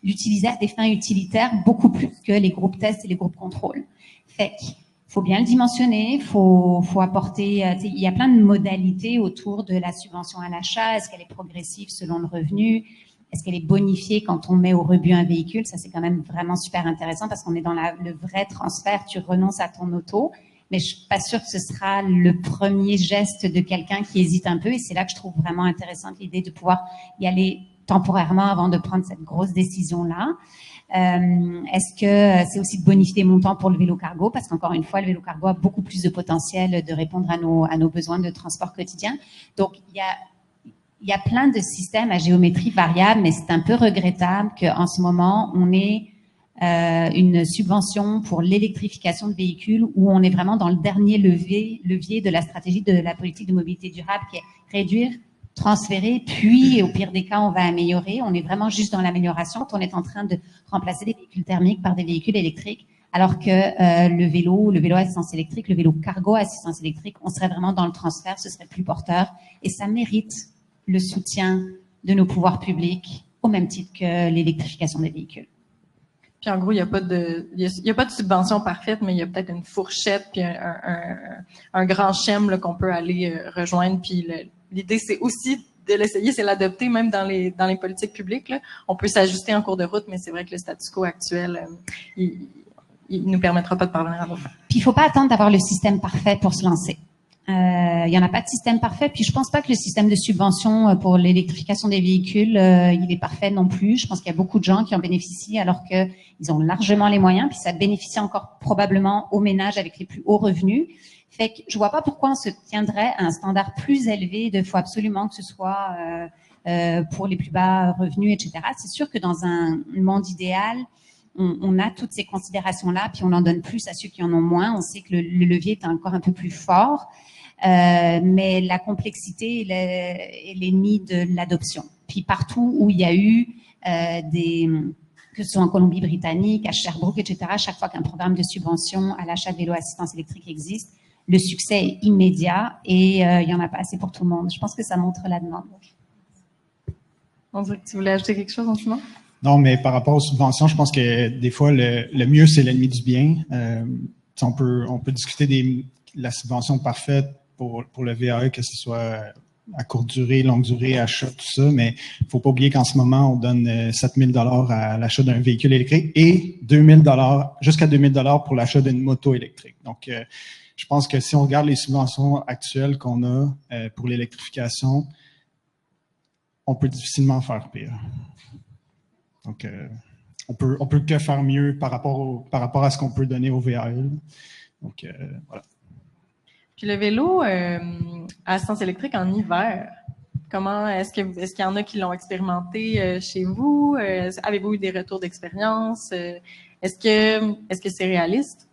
l'utilisaient à des fins utilitaires beaucoup plus que les groupes tests et les groupes contrôle. Fait qu'il faut bien le dimensionner, faut apporter, il y a plein de modalités autour de la subvention à l'achat. Est-ce qu'elle est progressive selon le revenu? Est-ce qu'elle est bonifiée quand on met au rebut un véhicule? Ça, c'est quand même vraiment super intéressant parce qu'on est dans le vrai transfert. Tu renonces à ton auto, mais je suis pas sûre que ce sera le premier geste de quelqu'un qui hésite un peu. Et c'est là que je trouve vraiment intéressante l'idée de pouvoir y aller temporairement avant de prendre cette grosse décision-là. Est-ce que c'est aussi de bonifier les montants pour le vélo cargo? Parce qu'encore une fois, le vélo cargo a beaucoup plus de potentiel de répondre à nos besoins de transport quotidien. Donc, il y a plein de systèmes à géométrie variable, mais c'est un peu regrettable qu'en ce moment, on ait une subvention pour l'électrification de véhicules où on est vraiment dans le dernier levier de la stratégie de la politique de mobilité durable qui est réduire, transférer, puis au pire des cas, on va améliorer. On est vraiment juste dans l'amélioration. On est en train de remplacer les véhicules thermiques par des véhicules électriques, alors que le vélo à assistance électrique, le vélo cargo à assistance électrique, on serait vraiment dans le transfert, ce serait plus porteur et ça mérite le soutien de nos pouvoirs publics au même titre que l'électrification des véhicules. Puis en gros, il y a pas de subvention parfaite, mais il y a peut-être une fourchette puis un grand schème qu'on peut aller rejoindre. Puis l'idée, c'est aussi de l'essayer, c'est l'adopter même dans les politiques publiques. Là. On peut s'ajuster en cours de route, mais c'est vrai que le status quo actuel, il nous permettra pas de parvenir à d'autres. Puis il faut pas attendre d'avoir le système parfait pour se lancer. Il y en a pas de système parfait. Puis je pense pas que le système de subvention pour l'électrification des véhicules, il est parfait non plus. Je pense qu'il y a beaucoup de gens qui en bénéficient alors que ils ont largement les moyens. Puis ça bénéficie encore probablement aux ménages avec les plus hauts revenus. Fait que je vois pas pourquoi on se tiendrait à un standard plus élevé de faut absolument que ce soit pour les plus bas revenus, etc. C'est sûr que dans un monde idéal, on a toutes ces considérations-là, puis on en donne plus à ceux qui en ont moins. On sait que le levier est encore un peu plus fort, mais la complexité est l'ennemi de l'adoption. Puis partout où il y a eu que ce soit en Colombie-Britannique, à Sherbrooke, etc., chaque fois qu'un programme de subvention à l'achat de vélos à assistance électrique existe, le succès est immédiat et il n'y en a pas assez pour tout le monde. Je pense que ça montre la demande. On dirait que tu voulais ajouter quelque chose en ce moment? Non, mais par rapport aux subventions, je pense que des fois, le mieux, c'est l'ennemi du bien. On peut discuter de la subvention parfaite pour le VAE, que ce soit à courte durée, longue durée, achat, tout ça, mais il faut pas oublier qu'en ce moment, on donne 7 000 $ à l'achat d'un véhicule électrique et 2 000 $, jusqu'à 2 000 $ pour l'achat d'une moto électrique. Donc, je pense que si on regarde les subventions actuelles qu'on a pour l'électrification, on peut difficilement faire pire. Donc, on peut que faire mieux par rapport à ce qu'on peut donner au VAE. Donc, voilà. Puis le vélo à assistance électrique en hiver, comment est-ce qu'il y en a qui l'ont expérimenté chez vous? Avez-vous eu des retours d'expérience? Est-ce que c'est réaliste?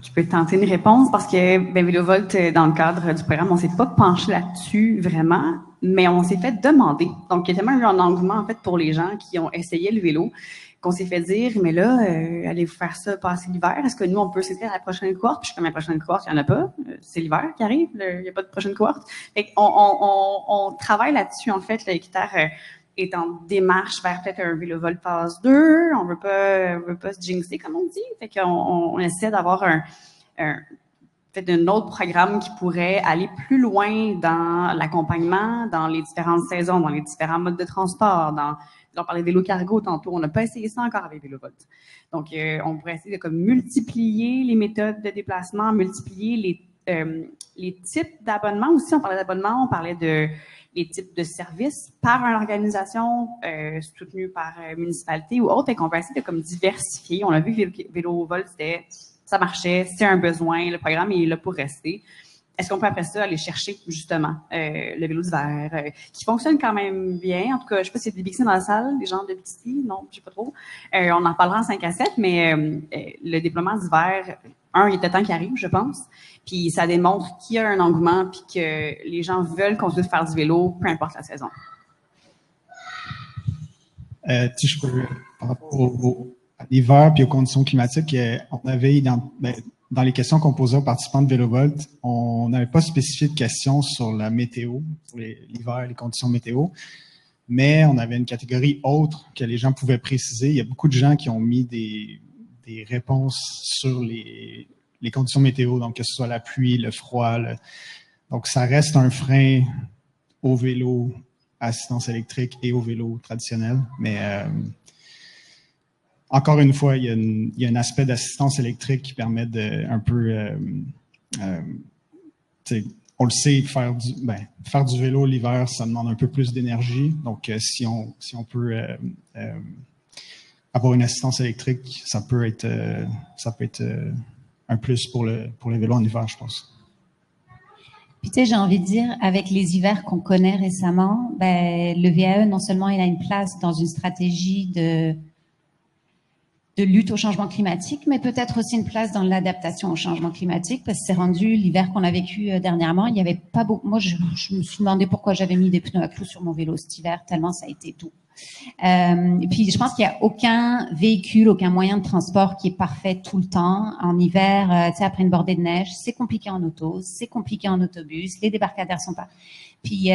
Je peux tenter une réponse parce que Vélovolt, dans le cadre du programme, on s'est pas penché là-dessus vraiment, mais on s'est fait demander. Donc, il y a tellement eu un engouement en fait pour les gens qui ont essayé le vélo qu'on s'est fait dire, mais là, allez-vous faire ça passer l'hiver? Est-ce que nous, on peut s'inscrire à la prochaine cohorte? Puis comme la prochaine cohorte, il n'y en a pas. C'est l'hiver qui arrive, il n'y a pas de prochaine cohorte. Fait on travaille là-dessus, en fait. L'équiterre est en démarche vers peut-être un Vélovolt phase 2. On veut pas se jinxer, comme on dit. Fait qu'on essaie d'avoir un autre programme qui pourrait aller plus loin dans l'accompagnement, dans les différentes saisons, dans les différents modes de transport, on parlait de vélo cargo tantôt, on n'a pas essayé ça encore avec Vélovolt. Donc, on pourrait essayer de multiplier les méthodes de déplacement, multiplier les types d'abonnements aussi. On parlait d'abonnement, on parlait de les types de services par une organisation soutenue par municipalité ou autre, et qu'on va essayer de diversifier. On a vu que Vélovolt, ça marchait, c'est un besoin, le programme est là pour rester. Est-ce qu'on peut après ça aller chercher justement le vélo d'hiver qui fonctionne quand même bien? En tout cas, je ne sais pas s'il y a des Bixi dans la salle, des gens de Bixi, non, je sais pas trop. On en parlera en 5 à 7, mais le déploiement d'hiver, il était temps qu'il arrive, je pense. Puis ça démontre qu'il y a un engouement puis que les gens veulent continuer de faire du vélo, peu importe la saison. Je peux, par rapport à l'hiver puis aux conditions climatiques, on avait dans les questions qu'on posait aux participants de VéloVolt, on n'avait pas spécifié de questions sur la météo, pour l'hiver, les conditions météo, mais on avait une catégorie autre que les gens pouvaient préciser. Il y a beaucoup de gens qui ont mis des réponses sur les conditions météo, donc que ce soit la pluie, le froid. Donc, ça reste un frein au vélo assistance électrique et au vélo traditionnel, mais encore une fois, il y a un aspect d'assistance électrique qui permet de un peu, on le sait, faire du vélo l'hiver, ça demande un peu plus d'énergie. Donc, si on peut avoir une assistance électrique, ça peut être un plus pour les vélos en hiver, je pense. Puis, tu sais, j'ai envie de dire, avec les hivers qu'on connaît récemment, le VAE, non seulement il a une place dans une stratégie de lutte au changement climatique, mais peut-être aussi une place dans l'adaptation au changement climatique, parce que c'est rendu l'hiver qu'on a vécu dernièrement. Il n'y avait pas beaucoup. Moi, je me suis demandé pourquoi j'avais mis des pneus à clous sur mon vélo cet hiver, tellement ça a été doux. Et puis, je pense qu'il n'y a aucun véhicule, aucun moyen de transport qui est parfait tout le temps. En hiver, tu sais, après une bordée de neige, c'est compliqué en auto, c'est compliqué en autobus, les débarcadères sont pas. Puis,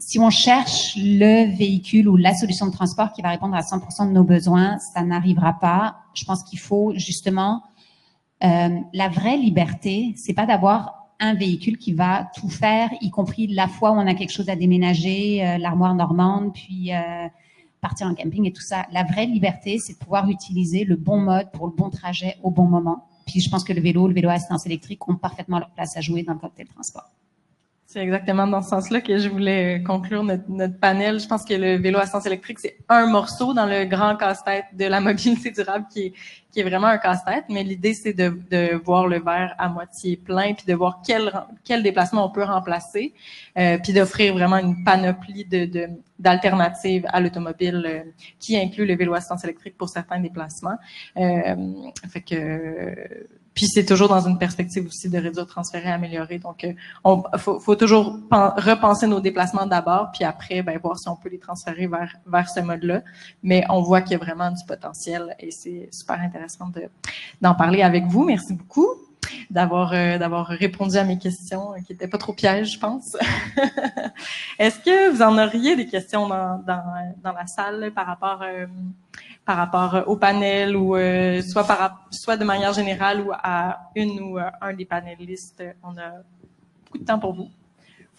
si on cherche le véhicule ou la solution de transport qui va répondre à 100% de nos besoins, ça n'arrivera pas. Je pense qu'il faut justement la vraie liberté, c'est pas d'avoir un véhicule qui va tout faire, y compris la fois où on a quelque chose à déménager, l'armoire normande, puis partir en camping et tout ça. La vraie liberté, c'est de pouvoir utiliser le bon mode pour le bon trajet au bon moment. Puis je pense que le vélo à assistance électrique ont parfaitement leur place à jouer dans le cocktail transport. C'est exactement dans ce sens-là que je voulais conclure notre panel. Je pense que le vélo à assistance électrique, c'est un morceau dans le grand casse-tête de la mobilité durable qui est vraiment un casse-tête. Mais l'idée, c'est de voir le verre à moitié plein, puis de voir quel déplacement on peut remplacer, puis d'offrir vraiment une panoplie d'alternatives à l'automobile qui inclut le vélo à assistance électrique pour certains déplacements. Puis c'est toujours dans une perspective aussi de réduire, transférer, améliorer. Donc, faut toujours repenser nos déplacements d'abord, puis après, voir si on peut les transférer vers ce mode-là. Mais on voit qu'il y a vraiment du potentiel et c'est super intéressant d'en parler avec vous. Merci beaucoup d'avoir répondu à mes questions qui n'étaient pas trop pièges, je pense. Est-ce que vous en auriez des questions dans la salle par rapport au panel ou soit de manière générale ou à une ou un des panélistes? On a beaucoup de temps pour vous.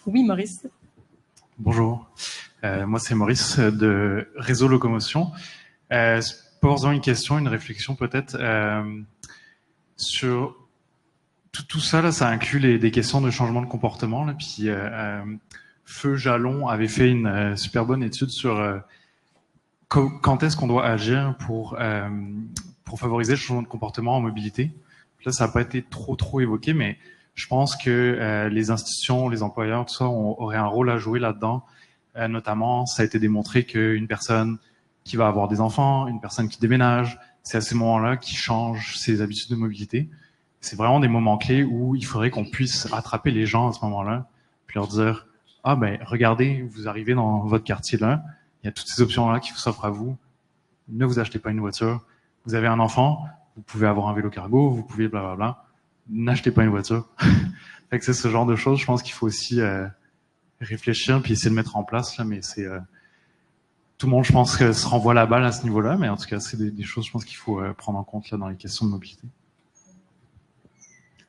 Oui, Maurice. Bonjour. Moi, c'est Maurice de Réseau Locomotion. Posons une question, une réflexion peut-être sur tout ça. Là, ça inclut des questions de changement de comportement. Là, puis Feu Jalon avait fait une super bonne étude sur quand est-ce qu'on doit agir pour favoriser le changement de comportement en mobilité. Là, ça n'a pas été trop évoqué, mais je pense que les institutions, les employeurs, tout ça, auraient un rôle à jouer là-dedans. Notamment, ça a été démontré qu'une personne qui va avoir des enfants, une personne qui déménage, c'est à ces moments-là qui change ses habitudes de mobilité. C'est vraiment des moments clés où il faudrait qu'on puisse attraper les gens à ce moment-là, puis leur dire « Ah ben, regardez, vous arrivez dans votre quartier-là, il y a toutes ces options-là qui s'offrent à vous. Ne vous achetez pas une voiture. Vous avez un enfant, vous pouvez avoir un vélo cargo, vous pouvez blablabla. N'achetez pas une voiture. » Fait que c'est ce genre de choses, je pense qu'il faut aussi réfléchir puis essayer de mettre en place là, mais c'est tout le monde, je pense, que se renvoie la balle à ce niveau-là, mais en tout cas, c'est des choses, je pense, qu'il faut prendre en compte là dans les questions de mobilité.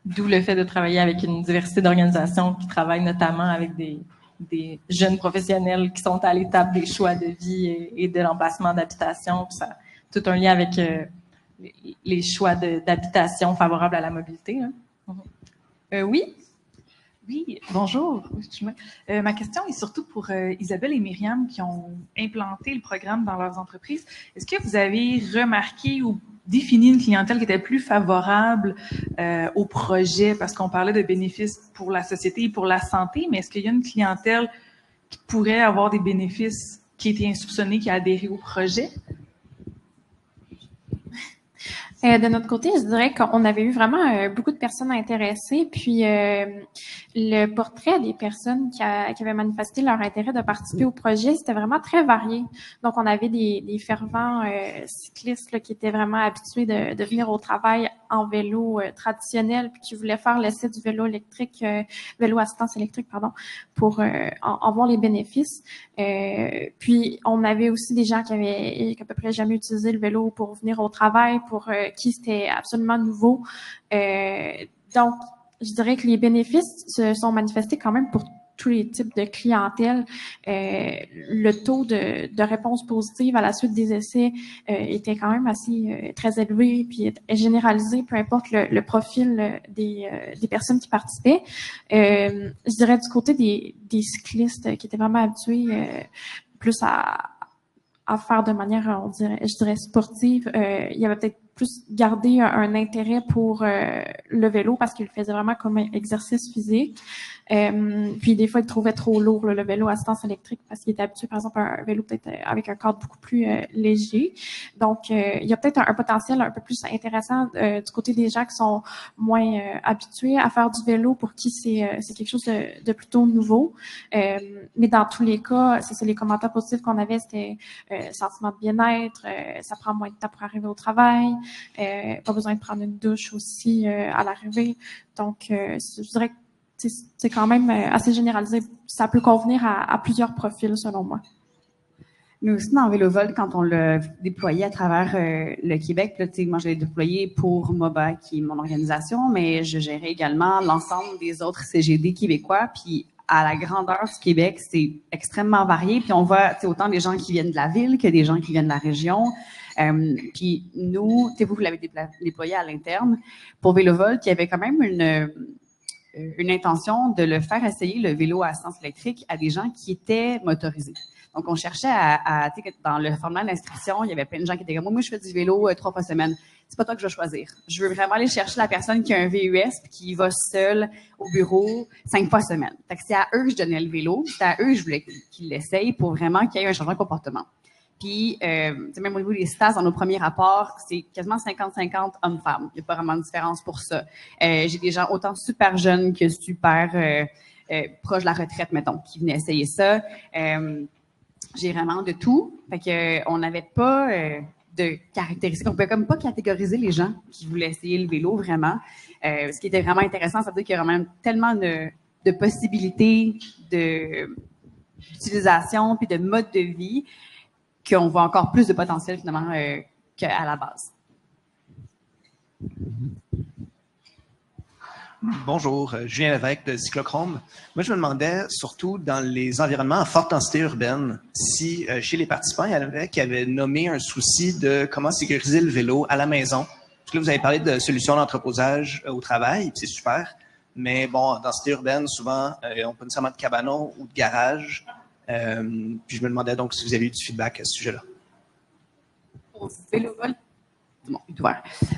D'où le fait de travailler avec une diversité d'organisations qui travaillent notamment avec des jeunes professionnels qui sont à l'étape des choix de vie et de l'emplacement d'habitation. Ça a tout un lien avec les choix d'habitation favorables à la mobilité. Hein. Oui? Oui, bonjour. Ma question est surtout pour Isabelle et Myriam qui ont implanté le programme dans leurs entreprises. Est-ce que vous avez remarqué ou défini une clientèle qui était plus favorable au projet, parce qu'on parlait de bénéfices pour la société et pour la santé, mais est-ce qu'il y a une clientèle qui pourrait avoir des bénéfices qui étaient insoupçonnés, qui a adhéré au projet? De notre côté, je dirais qu'on avait eu vraiment beaucoup de personnes intéressées, puis le portrait des personnes qui avaient manifesté leur intérêt de participer au projet, c'était vraiment très varié. Donc, on avait des fervents cyclistes là, qui étaient vraiment habitués de venir au travail en vélo traditionnel puis qui voulaient faire l'essai du vélo électrique, vélo assistance électrique, pardon, pour en voir les bénéfices. Puis on avait aussi des gens qui avaient à peu près jamais utilisé le vélo pour venir au travail, pour qui c'était absolument nouveau. Donc, je dirais que les bénéfices se sont manifestés quand même pour tous les types de clientèle. Le taux de réponse positive à la suite des essais était quand même assez très élevé, puis est généralisé, peu importe le profil des personnes qui participaient. Je dirais du côté des cyclistes qui étaient vraiment habitués plus à faire de manière, je dirais sportive, il y avait peut-être plus gardé un intérêt pour le vélo parce qu'il le faisait vraiment comme un exercice physique. Puis des fois, il trouvait trop lourd le vélo assistance électrique parce qu'il était habitué, par exemple, à un vélo peut-être avec un cadre beaucoup plus léger. Donc, il y a peut-être un potentiel un peu plus intéressant du côté des gens qui sont moins habitués à faire du vélo, pour qui c'est quelque chose de plutôt nouveau. Mais dans tous les cas, c'est les commentaires positifs qu'on avait, c'était sentiment de bien-être, ça prend moins de temps pour arriver au travail, pas besoin de prendre une douche aussi à l'arrivée. Donc, je dirais que c'est quand même assez généralisé. Ça peut convenir à plusieurs profils, selon moi. Nous aussi, dans VéloVolt, quand on l'a déployé à travers le Québec, là, moi, je l'ai déployé pour MOBA, qui est mon organisation, mais je gérais également l'ensemble des autres CGD québécois. Puis, à la grandeur du Québec, c'est extrêmement varié. Puis, on voit autant des gens qui viennent de la ville que des gens qui viennent de la région. Puis, nous, vous l'avez déployé à l'interne. Pour VéloVolt, il y avait quand même une intention de le faire essayer, le vélo à assistance électrique, à des gens qui étaient motorisés. Donc, on cherchait dans le formulaire d'inscription, il y avait plein de gens qui étaient comme, moi, je fais du vélo 3 fois semaine. C'est pas toi que je vais choisir. Je veux vraiment aller chercher la personne qui a un VUS et qui va seule au bureau 5 fois semaine. Fait que c'est à eux que je donnais le vélo. C'est à eux que je voulais qu'ils l'essayent pour vraiment qu'il y ait un changement de comportement. Puis, même au niveau des stats, dans nos premiers rapports, c'est quasiment 50-50 hommes-femmes. Il n'y a pas vraiment de différence pour ça. J'ai des gens autant super jeunes que super proches de la retraite, mettons, qui venaient essayer ça. J'ai vraiment de tout. Fait que on n'avait pas de caractéristiques. On pouvait comme pas catégoriser les gens qui voulaient essayer le vélo, vraiment. Ce qui était vraiment intéressant, ça veut dire qu'il y a vraiment tellement de possibilités d'utilisation puis de mode de vie qu'on voit encore plus de potentiel, finalement, qu'à la base. Bonjour, Julien Lévesque de Cyclochrome. Moi, je me demandais, surtout dans les environnements à forte densité urbaine, si chez les participants, il y en avait qui avaient nommé un souci de comment sécuriser le vélo à la maison. Parce que là, vous avez parlé de solutions d'entreposage au travail, c'est super. Mais bon, densité urbaine, souvent, on n'a pas nécessairement de cabanon ou de garage. Puis je me demandais donc si vous avez eu du feedback à ce sujet-là. Pour VéloVolt,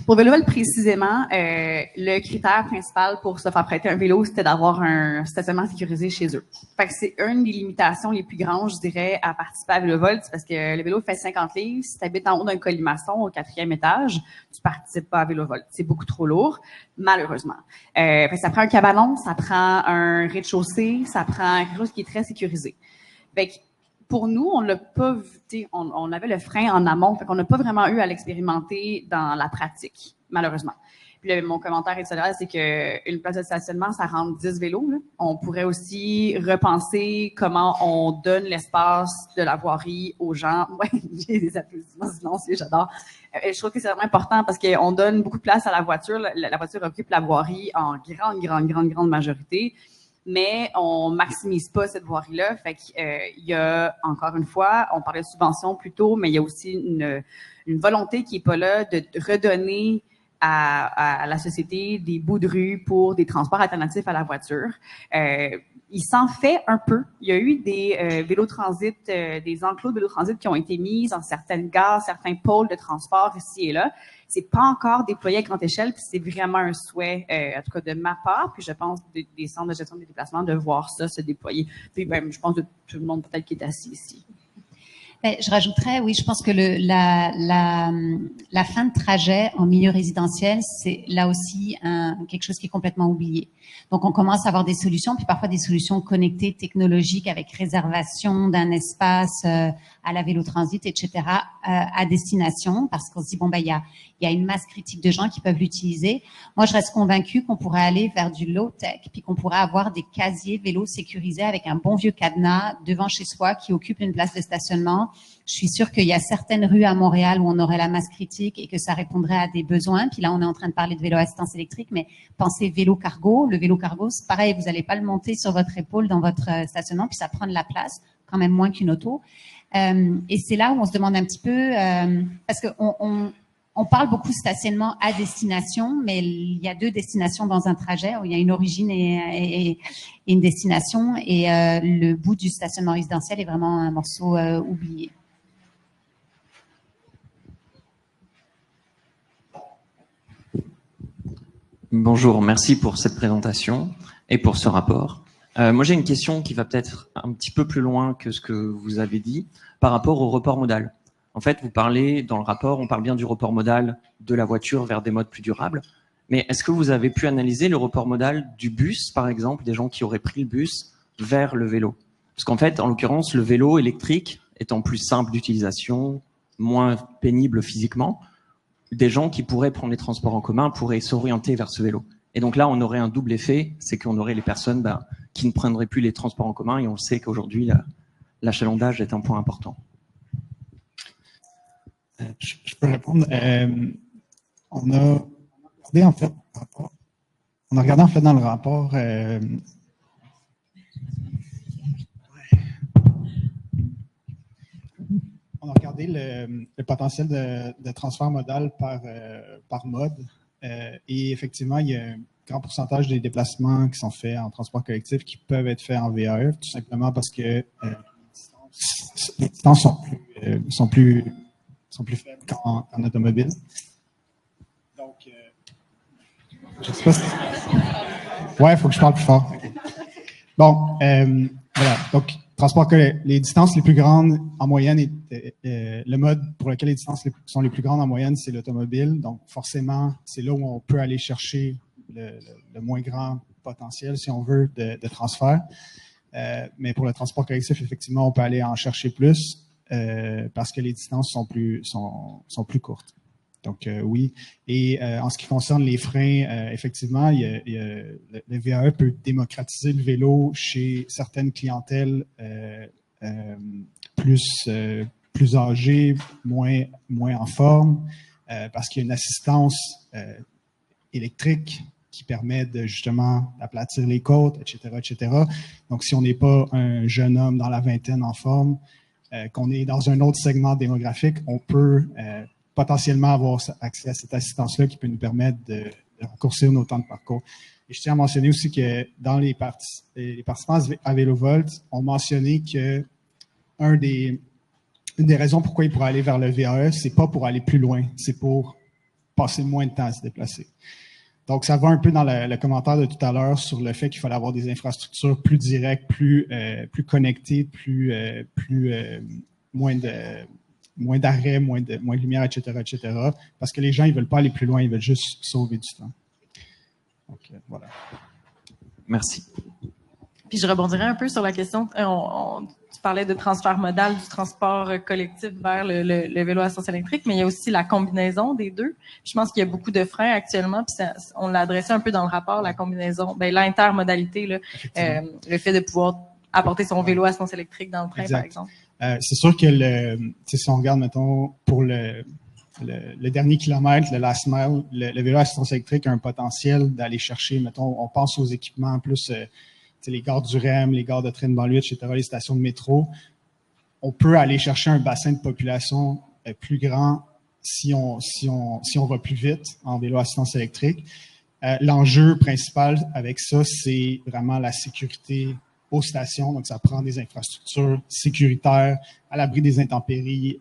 pour VéloVolt précisément, le critère principal pour se faire prêter un vélo, c'était d'avoir un stationnement sécurisé chez eux. Fait que c'est une des limitations les plus grandes, je dirais, à participer à VéloVolt, parce que le vélo fait 50 livres. Si tu habites en haut d'un colimaçon au 4e étage, tu participes pas à VéloVolt. C'est beaucoup trop lourd, malheureusement. Fait que ça prend un cabanon, ça prend un rez-de-chaussée, ça prend quelque chose qui est très sécurisé. Fait que pour nous, on l'a pas vu, on avait le frein en amont, fait qu'on n'a pas vraiment eu à l'expérimenter dans la pratique, malheureusement. Puis mon commentaire éditorial, c'est qu'une place de stationnement, ça rentre 10 vélos. Là. On pourrait aussi repenser comment on donne l'espace de la voirie aux gens. Ouais, j'ai des applaudissements silencieux, j'adore. Je trouve que c'est vraiment important parce qu'on donne beaucoup de place à la voiture. La voiture occupe la voirie en grande majorité. Mais on maximise pas cette voirie-là. Fait qu'il y a, encore une fois, on parlait de subvention plus tôt, mais il y a aussi une volonté qui est pas là de redonner à la société des bouts de rue pour des transports alternatifs à la voiture. Il s'en fait un peu. Il y a eu des vélotransit, des enclos de vélotransit qui ont été mis dans certaines gares, certains pôles de transport ici et là. C'est pas encore déployé à grande échelle, puis c'est vraiment un souhait, en tout cas de ma part, puis je pense des centres de gestion des déplacements, de voir ça se déployer. Puis même, je pense de tout le monde peut-être qui est assis ici. Ben, je rajouterais, oui, je pense que la fin de trajet en milieu résidentiel, c'est là aussi quelque chose qui est complètement oublié. Donc, on commence à avoir des solutions, puis parfois des solutions connectées, technologiques, avec réservation d'un espace à la Vélotransit, etc., à destination, parce qu'on se dit, bon, ben, il y a une masse critique de gens qui peuvent l'utiliser. Moi, je reste convaincue qu'on pourrait aller vers du low-tech, puis qu'on pourrait avoir des casiers vélos sécurisés avec un bon vieux cadenas devant chez soi qui occupe une place de stationnement. Je suis sûre qu'il y a certaines rues à Montréal où on aurait la masse critique et que ça répondrait à des besoins. Puis là, on est en train de parler de vélo à assistance électrique, mais pensez vélo cargo. Le vélo cargo, c'est pareil, vous n'allez pas le monter sur votre épaule dans votre stationnement, puis ça prend de la place, quand même moins qu'une auto. Et c'est là où on se demande un petit peu, parce qu'on parle beaucoup de stationnement à destination, mais il y a deux destinations dans un trajet, où il y a une origine et une destination, et le bout du stationnement résidentiel est vraiment un morceau oublié. Bonjour, merci pour cette présentation et pour ce rapport. Moi, j'ai une question qui va peut-être un petit peu plus loin que ce que vous avez dit par rapport au report modal. En fait, vous parlez dans le rapport, on parle bien du report modal de la voiture vers des modes plus durables, mais est-ce que vous avez pu analyser le report modal du bus, par exemple, des gens qui auraient pris le bus vers le vélo? Parce qu'en fait, en l'occurrence, le vélo électrique étant plus simple d'utilisation, moins pénible physiquement, des gens qui pourraient prendre les transports en commun pourraient s'orienter vers ce vélo. Et donc là, on aurait un double effet, c'est qu'on aurait les personnes qui ne prendraient plus les transports en commun, et on sait qu'aujourd'hui, l'achalandage est un point important. Je peux répondre. On a regardé en fait dans le rapport. On a regardé le potentiel de transfert modal par mode. Et effectivement, il y a un grand pourcentage des déplacements qui sont faits en transport collectif qui peuvent être faits en VAE, tout simplement parce que les distances sont plus faibles qu'en automobile. Donc, je sais pas si... Ouais, il faut que je parle plus fort. Okay. Bon, voilà. Donc, les distances les plus grandes en moyenne, le mode pour lequel les distances sont les plus grandes en moyenne, c'est l'automobile. Donc, forcément, c'est là où on peut aller chercher le moins grand potentiel, si on veut, de transfert. Mais pour le transport collectif, effectivement, on peut aller en chercher plus parce que les distances sont plus courtes. Donc, oui. Et en ce qui concerne les freins, effectivement, le VAE peut démocratiser le vélo chez certaines clientèles plus âgées, moins en forme, parce qu'il y a une assistance électrique qui permet de justement aplatir les côtes, etc., etc. Donc, si on n'est pas un jeune homme dans la vingtaine en forme, qu'on est dans un autre segment démographique, on peut potentiellement avoir accès à cette assistance-là qui peut nous permettre de raccourcir nos temps de parcours. Et je tiens à mentionner aussi que dans les participants à VéloVolt ont mentionné que une des raisons pourquoi ils pourraient aller vers le VAE, c'est pas pour aller plus loin, c'est pour passer moins de temps à se déplacer. Donc, ça va un peu dans le commentaire de tout à l'heure sur le fait qu'il fallait avoir des infrastructures plus directes, plus connectées, moins d'arrêt, moins de lumière, etc., etc. Parce que les gens, ils veulent pas aller plus loin, ils veulent juste sauver du temps. Donc, voilà. Merci. Puis je rebondirais un peu sur la question, tu parlais de transfert modal du transport collectif vers le vélo à assistance électrique, mais il y a aussi la combinaison des deux. Je pense qu'il y a beaucoup de freins actuellement, puis on l'a adressé un peu dans le rapport, la combinaison, l'intermodalité, le fait de pouvoir apporter son vélo à assistance électrique dans le train, exact. Par exemple. C'est sûr que si on regarde, mettons, pour le dernier kilomètre, le last mile, le vélo à assistance électrique a un potentiel d'aller chercher, mettons, on pense aux équipements plus les gares du REM, les gares de train de banlieue, etc., les stations de métro. On peut aller chercher un bassin de population plus grand si on va plus vite en vélo à assistance électrique. L'enjeu principal avec ça, c'est vraiment la sécurité aux stations. Donc, ça prend des infrastructures sécuritaires à l'abri des intempéries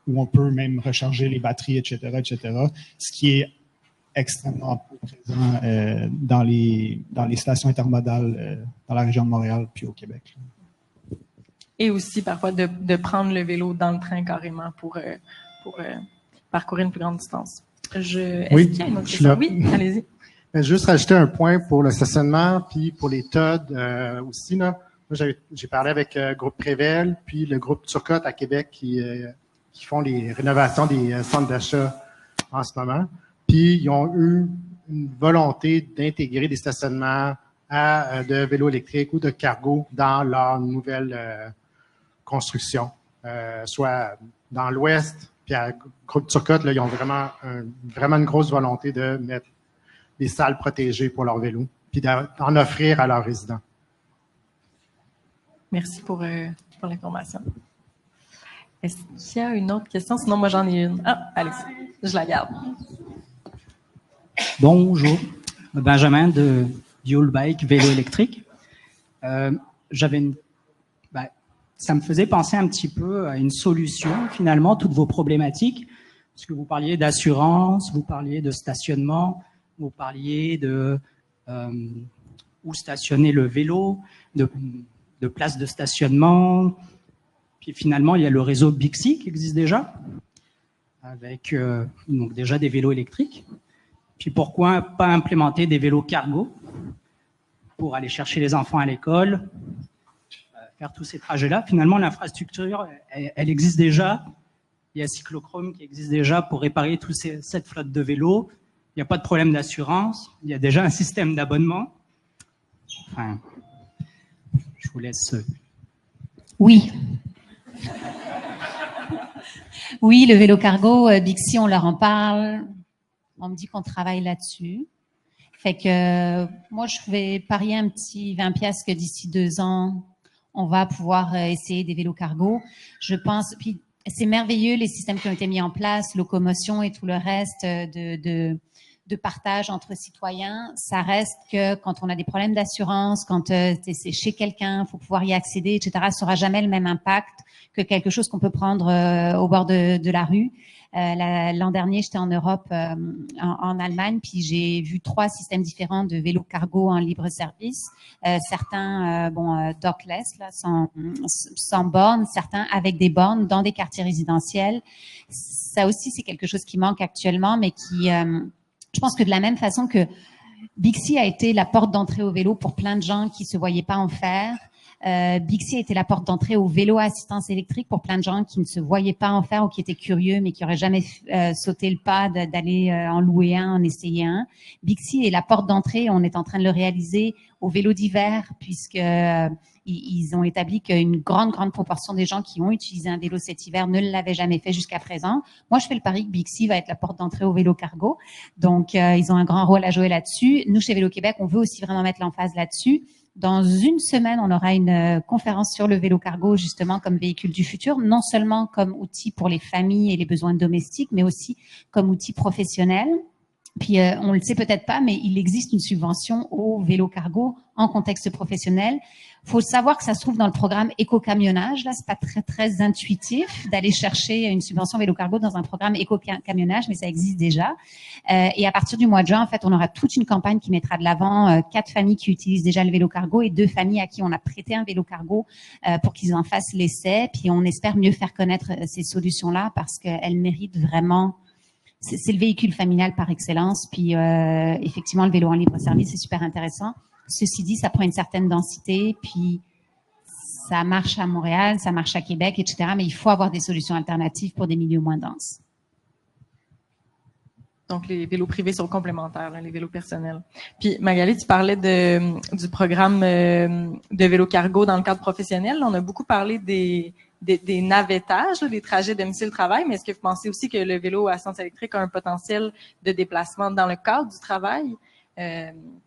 où on peut même recharger les batteries, etc., etc. Ce qui est extrêmement présent dans les stations intermodales dans la région de Montréal puis au Québec. et aussi parfois de prendre le vélo dans le train carrément pour parcourir une plus grande distance. Est-ce qu'il y a une autre question? Oui, allez-y. Juste rajouter un point pour le stationnement, puis pour les TOD aussi. Là. Moi, j'ai parlé avec Groupe Prével, puis le groupe Turcotte à Québec qui font les rénovations des centres d'achat en ce moment. Puis ils ont eu une volonté d'intégrer des stationnements de vélos électriques ou de cargo dans leur nouvelle construction, soit dans l'Ouest, puis à Groupe Turcotte, là, ils ont vraiment une grosse volonté de mettre des salles protégées pour leurs vélos, puis d'en offrir à leurs résidents. Merci pour l'information. Est-ce qu'il y a une autre question? Sinon, moi, j'en ai une. Ah, allez, je la garde. Bonjour, Benjamin de Yule Bike Vélo électrique. Ça me faisait penser un petit peu à une solution, finalement, toutes vos problématiques, parce que vous parliez d'assurance, vous parliez de stationnement, vous parliez de où stationner le vélo, de places de stationnement. Puis finalement, il y a le réseau Bixi qui existe déjà, avec donc déjà des vélos électriques. Puis pourquoi pas implémenter des vélos cargo pour aller chercher les enfants à l'école, faire tous ces trajets-là. Finalement, l'infrastructure, elle existe déjà. Il y a Cyclochrome qui existe déjà pour réparer toute cette flotte de vélos. Il n'y a pas de problème d'assurance. Il y a déjà un système d'abonnement. Enfin, je vous laisse. Oui. Oui, le vélo cargo, Bixi, on leur en parle. On me dit qu'on travaille là-dessus. Fait que moi, je vais parier un petit 20 piastres que d'ici 2 ans, on va pouvoir essayer des vélos cargo. Je pense, puis c'est merveilleux les systèmes qui ont été mis en place, locomotion et tout le reste de partage entre citoyens. Ça reste que quand on a des problèmes d'assurance, quand c'est chez quelqu'un, faut pouvoir y accéder, etc. Ça n'aura jamais le même impact que quelque chose qu'on peut prendre au bord de la rue. L'an dernier, j'étais en Europe, en Allemagne, puis j'ai vu 3 systèmes différents de vélos cargo en libre service. Certains, dockless, là, sans bornes, certains avec des bornes dans des quartiers résidentiels. Ça aussi, c'est quelque chose qui manque actuellement, mais qui, je pense que de la même façon que Bixi a été la porte d'entrée au vélo pour plein de gens qui se voyaient pas en faire. Bixi a été la porte d'entrée au vélo à assistance électrique pour plein de gens qui ne se voyaient pas en faire ou qui étaient curieux mais qui n'auraient jamais sauté le pas d'aller en louer un, en essayer un. Bixi est la porte d'entrée, on est en train de le réaliser au vélo d'hiver puisque ils ont établi qu'une grande proportion des gens qui ont utilisé un vélo cet hiver ne l'avaient jamais fait jusqu'à présent. Moi, je fais le pari que Bixi va être la porte d'entrée au vélo cargo. Donc, ils ont un grand rôle à jouer là-dessus. Nous, chez Vélo Québec, on veut aussi vraiment mettre l'emphase là-dessus. Dans une semaine, on aura une conférence sur le vélo cargo, justement, comme véhicule du futur, non seulement comme outil pour les familles et les besoins domestiques, mais aussi comme outil professionnel. Puis, on le sait peut-être pas, mais il existe une subvention au vélo cargo en contexte professionnel. Faut savoir que ça se trouve dans le programme éco-camionnage. Là, c'est pas très intuitif d'aller chercher une subvention vélo cargo dans un programme éco-camionnage, mais ça existe déjà. Et à partir du mois de juin, en fait, on aura toute une campagne qui mettra de l'avant 4 familles qui utilisent déjà le vélo cargo et 2 familles à qui on a prêté un vélo cargo pour qu'ils en fassent l'essai. Puis, on espère mieux faire connaître ces solutions-là parce qu'elles méritent vraiment. C'est le véhicule familial par excellence. Puis, effectivement, le vélo en libre service, c'est super intéressant. Ceci dit, ça prend une certaine densité, puis ça marche à Montréal, ça marche à Québec, etc. Mais il faut avoir des solutions alternatives pour des milieux moins denses. Donc, les vélos privés sont complémentaires, les vélos personnels. Puis, Magali, tu parlais du programme de vélo cargo dans le cadre professionnel. On a beaucoup parlé des navettages, des trajets domicile-travail, mais est-ce que vous pensez aussi que le vélo à assistance électrique a un potentiel de déplacement dans le cadre du travail?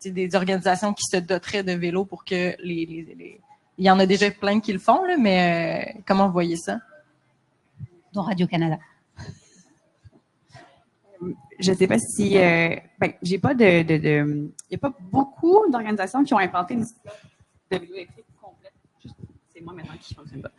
Des organisations qui se doteraient de vélos pour que il y en a déjà plein qui le font, là, mais comment vous voyez ça? Dans Radio-Canada. Je sais pas si, j'ai pas il y a pas beaucoup d'organisations qui ont implanté une de vélo électrique complète. C'est moi maintenant qui fonctionne pas.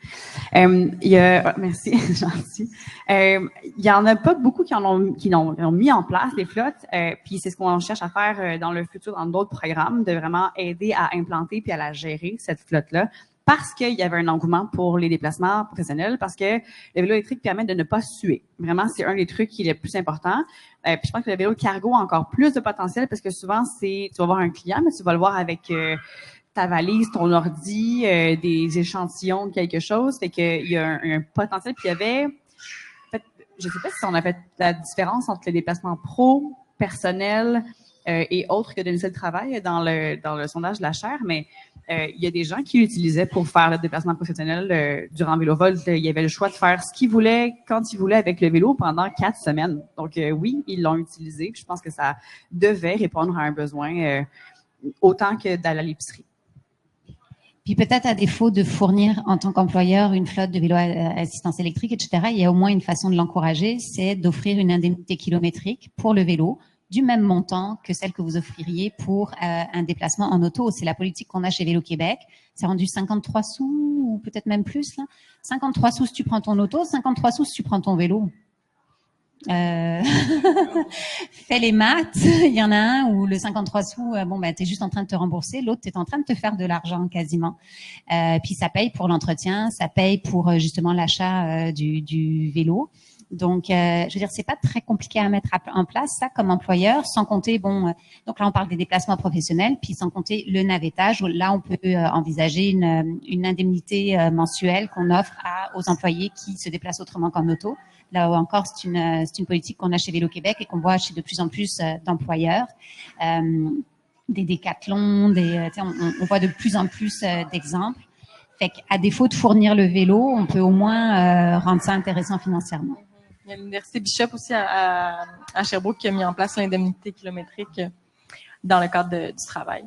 Merci, gentil. Il y en a pas beaucoup qui l'ont mis en place, les flottes. Puis c'est ce qu'on cherche à faire dans le futur dans d'autres programmes, de vraiment aider à implanter puis à la gérer, cette flotte-là. parce qu'il y avait un engouement pour les déplacements professionnels, parce que le vélo électrique permet de ne pas suer. Vraiment, c'est un des trucs qui est le plus important. Puis je pense que le vélo cargo a encore plus de potentiel parce que souvent, tu vas voir un client, mais tu vas le voir avec ta valise, ton ordi, des échantillons de quelque chose. Fait qu'il y a un potentiel. Puis il y avait, en fait, je sais pas si on a fait la différence entre les déplacements pro, personnels et autres que domicile de travail dans le sondage de la chaire, mais il y a des gens qui l'utilisaient pour faire le déplacement professionnel durant VéloVolt. Il y avait le choix de faire ce qu'ils voulaient, quand ils voulaient avec le vélo pendant 4 semaines. Donc oui, ils l'ont utilisé. Puis je pense que ça devait répondre à un besoin autant que d'aller à l'épicerie. Puis peut-être à défaut de fournir en tant qu'employeur une flotte de vélos à assistance électrique, etc., il y a au moins une façon de l'encourager, c'est d'offrir une indemnité kilométrique pour le vélo du même montant que celle que vous offririez pour un déplacement en auto. C'est la politique qu'on a chez Vélo Québec. C'est rendu 53 sous ou peut-être même plus, là. 53 sous si tu prends ton auto, 53 sous si tu prends ton vélo. Fais les maths. Il y en a un où le 53 sous, t'es juste en train de te rembourser. L'autre, t'es en train de te faire de l'argent quasiment. Puis ça paye pour l'entretien, ça paye pour justement l'achat du vélo. Donc, je veux dire, c'est pas très compliqué à mettre en place, ça, comme employeur, sans compter, donc là, on parle des déplacements professionnels, puis sans compter le navettage, où là, on peut envisager une indemnité mensuelle qu'on offre aux employés qui se déplacent autrement qu'en auto. Là encore, c'est une politique qu'on a chez Vélo Québec et qu'on voit chez de plus en plus d'employeurs. Des décathlons, on voit de plus en plus d'exemples. Fait qu'à défaut de fournir le vélo, on peut au moins rendre ça intéressant financièrement. Il y a l'Université Bishop aussi à Sherbrooke qui a mis en place l'indemnité kilométrique dans le cadre du travail.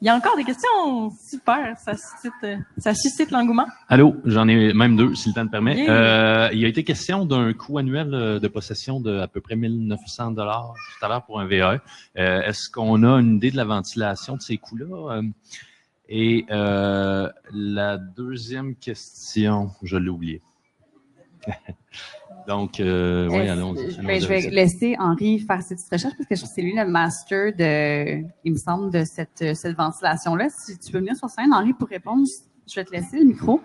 Il y a encore des questions? Super, ça suscite l'engouement. Allô, j'en ai même 2, si le temps me permet. Yeah. Il a été question d'un coût annuel de possession de à peu près 1 900 $ tout à l'heure pour un VAE. Est-ce qu'on a une idée de la ventilation de ces coûts-là? Et la deuxième question, je l'ai oubliée. Donc, oui, allons-y. Je vais laisser Henri faire cette petite recherche parce que c'est lui le master il me semble, de cette ventilation-là. Si tu peux venir sur scène, Henri, pour répondre, je vais te laisser le micro.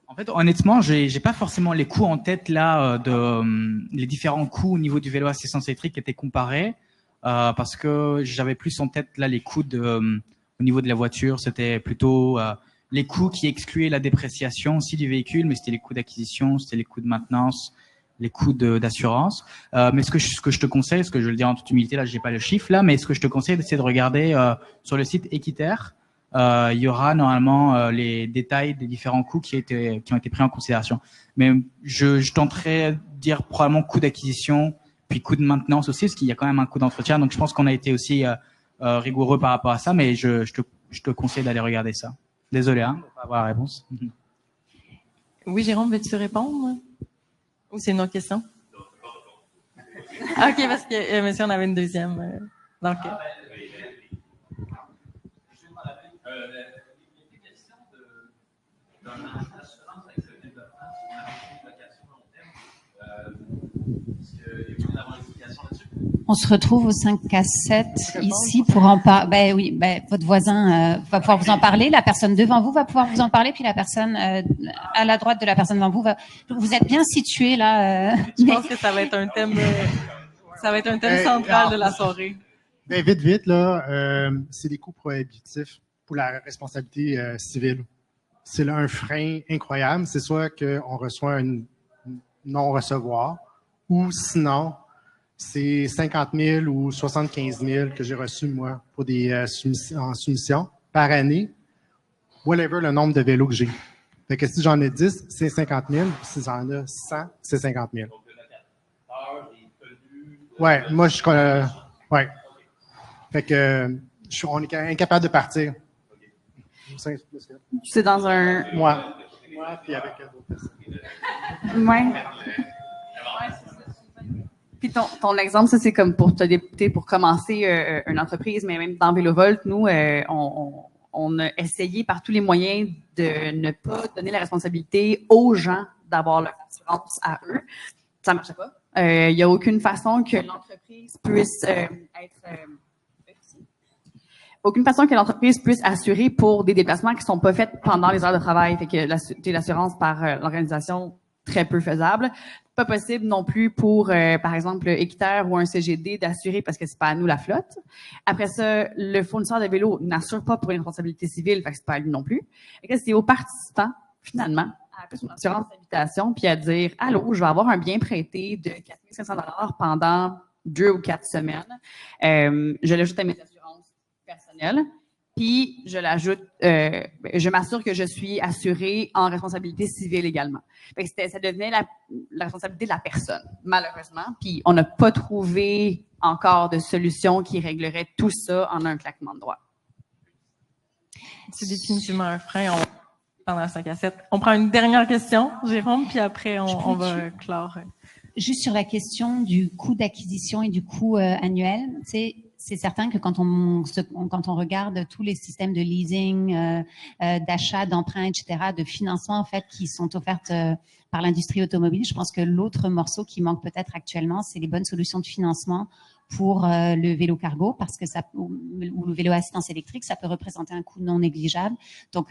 En fait, honnêtement, j'ai pas forcément les coûts en tête là les différents coûts au niveau du vélo assistance électrique qui étaient comparés parce que j'avais plus en tête là les coûts au niveau de la voiture, c'était plutôt les coûts qui excluaient la dépréciation aussi du véhicule, mais c'était les coûts d'acquisition, c'était les coûts de maintenance, les coûts d'assurance. Mais ce que je te conseille, ce que je veux le dire en toute humilité, là, j'ai pas le chiffre là, mais ce que je te conseille, c'est de regarder sur le site Équiterre. Il y aura normalement les détails des différents coûts qui ont été pris en considération. Mais je tenterai de dire probablement coût d'acquisition, puis coût de maintenance aussi, parce qu'il y a quand même un coût d'entretien. Donc je pense qu'on a été aussi rigoureux par rapport à ça, mais je te conseille d'aller regarder ça. Désolé, de ne pas avoir la réponse. Oui, Jérôme, veux-tu répondre? Ou c'est une autre question? OK, parce que monsieur, on avait une deuxième. Donc, On se retrouve au 5 à 7 ici pour en parler. Oui, votre voisin va pouvoir vous en parler. La personne devant vous va pouvoir vous en parler. Puis la personne à la droite de la personne devant vous vous êtes bien situés là. Je pense que ça va être un thème, central de la soirée. Vite, là, c'est des coûts prohibitifs pour la responsabilité civile. C'est là un frein incroyable. C'est soit qu'on reçoit un non-recevoir ou sinon, c'est 50 000 ou 75 000 que j'ai reçu, moi, pour des soumissions par année, whatever le nombre de vélos que j'ai. Fait que si j'en ai 10, c'est 50 000. Si j'en ai 100, c'est 50 000. Ouais, moi, ouais. Fait que on est incapable de partir. C'est dans un... Moi, puis avec d'autres personnes. Ouais. Puis ton exemple, ça, c'est comme pour pour commencer une entreprise, mais même dans VéloVolt, nous, on a essayé par tous les moyens de ne pas donner la responsabilité aux gens d'avoir leur assurance à eux. Ça ne marchait pas. Il n'y a aucune façon que l'entreprise puisse être aucune façon que l'entreprise puisse assurer pour des déplacements qui sont pas faits pendant les heures de travail. Fait que l'assurance par l'organisation, très peu faisable. Pas possible non plus pour, par exemple, Équiterre ou un CGD d'assurer parce que c'est pas à nous la flotte. Après ça, le fournisseur de vélo n'assure pas pour une responsabilité civile, fait que c'est pas à lui non plus. Fait que c'est aux participants, finalement, à appeler son assurance d'habitation puis à dire, allô, je vais avoir un bien prêté de 4 500 $ pendant 2 ou 4 semaines. Je l'ajoute à mes assurances personnelles. Puis, je l'ajoute, je m'assure que je suis assurée en responsabilité civile également. Fait que ça devenait la responsabilité de la personne, malheureusement. Puis, on n'a pas trouvé encore de solution qui réglerait tout ça en un claquement de doigts. C'est définitivement un frein. Pendant 5 à 7. On prend une dernière question, Jérôme, puis après, on va clore. Juste sur la question du coût d'acquisition et du coût annuel, c'est certain que quand on regarde tous les systèmes de leasing, d'achat, d'emprunt, etc., de financement en fait qui sont offertes par l'industrie automobile, je pense que l'autre morceau qui manque peut-être actuellement, c'est les bonnes solutions de financement pour le vélo cargo, parce que ou le vélo à assistance électrique, ça peut représenter un coût non négligeable. Donc,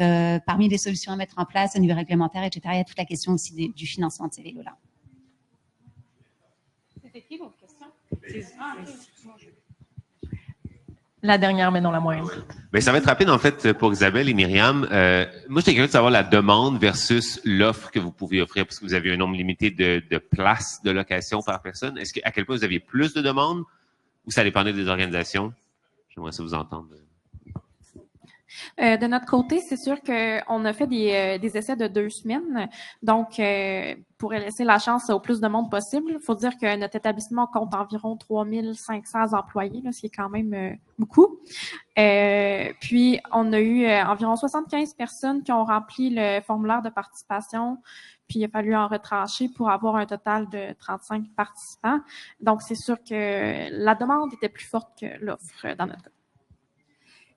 parmi les solutions à mettre en place au niveau réglementaire, etc., il y a toute la question aussi du financement de ces vélos-là. C'était qui l'autre question? La dernière, mais non la moindre. Ben, ça va être rapide, en fait, pour Isabelle et Myriam. Moi, j'étais curieux de savoir la demande versus l'offre que vous pouvez offrir, parce que vous avez un nombre limité de places de location par personne. À quel point vous aviez plus de demandes ou ça dépendait des organisations? J'aimerais ça vous entendre. De notre côté, c'est sûr qu'on a fait des essais de 2 semaines. Donc, pour laisser la chance au plus de monde possible, il faut dire que notre établissement compte environ 3500 employés, là, ce qui est quand même beaucoup. Puis, on a eu environ 75 personnes qui ont rempli le formulaire de participation. Puis, il a fallu en retrancher pour avoir un total de 35 participants. Donc, c'est sûr que la demande était plus forte que l'offre dans notre cas.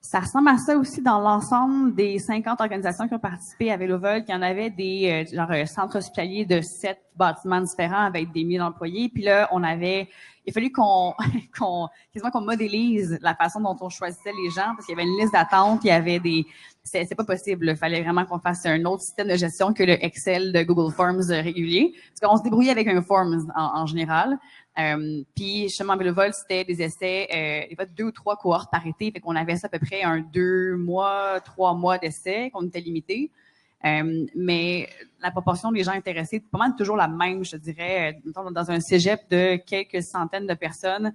Ça ressemble à ça aussi dans l'ensemble des 50 organisations qui ont participé à Vélovol. Il y en avait des centres hospitaliers de 7 bâtiments différents avec des milliers d'employés. Puis là, il a fallu quasiment qu'on modélise la façon dont on choisissait les gens parce qu'il y avait une liste d'attente, il y avait c'est pas possible. Il fallait vraiment qu'on fasse un autre système de gestion que le Excel de Google Forms régulier. Parce qu'on se débrouillait avec un Forms en général. Puis, justement, Vélovol, c'était des essais, des fois 2 ou 3 cohortes par été. Fait qu'on avait ça à peu près 2 mois, 3 mois d'essais, qu'on était limité. Mais la proportion des gens intéressés, pas mal toujours la même, je dirais. Dans un cégep de quelques centaines de personnes,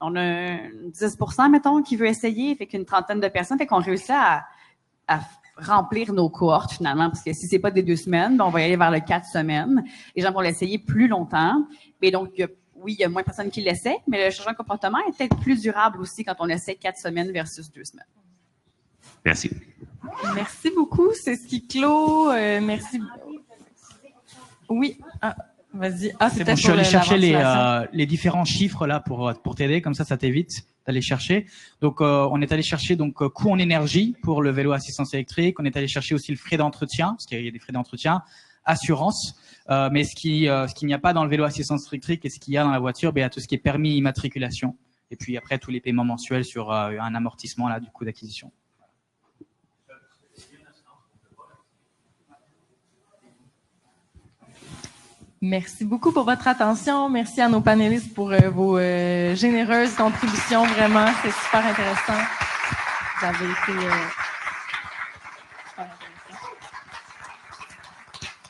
on a 10%, mettons, qui veut essayer. Fait qu'une trentaine de personnes. Fait qu'on réussit à remplir nos cohortes, finalement. Parce que si c'est pas des 2 semaines, ben on va y aller vers le 4 semaines. Les gens vont l'essayer plus longtemps. Et donc, il y a moins de personnes qui l'essaient, mais le changement de comportement est peut-être plus durable aussi quand on essaie 4 semaines versus 2 semaines. Merci. Merci beaucoup. C'est ce qui clôt. Merci. Oui. Vas-y. C'est bon, je suis allé chercher les différents chiffres là pour t'aider, comme ça t'évite d'aller chercher. Donc, on est allé chercher coût en énergie pour le vélo assistance électrique. On est allé chercher aussi le frais d'entretien, parce qu'il y a des frais d'entretien, assurance. Mais ce qu'il n'y a pas dans le vélo assistance électrique et ce qu'il y a dans la voiture, il y a tout ce qui est permis, immatriculation. Et puis après, tous les paiements mensuels sur un amortissement là du coût d'acquisition. Merci beaucoup pour votre attention. Merci à nos panélistes pour vos généreuses contributions. Vraiment, c'est super intéressant. Vous avez été super intéressant.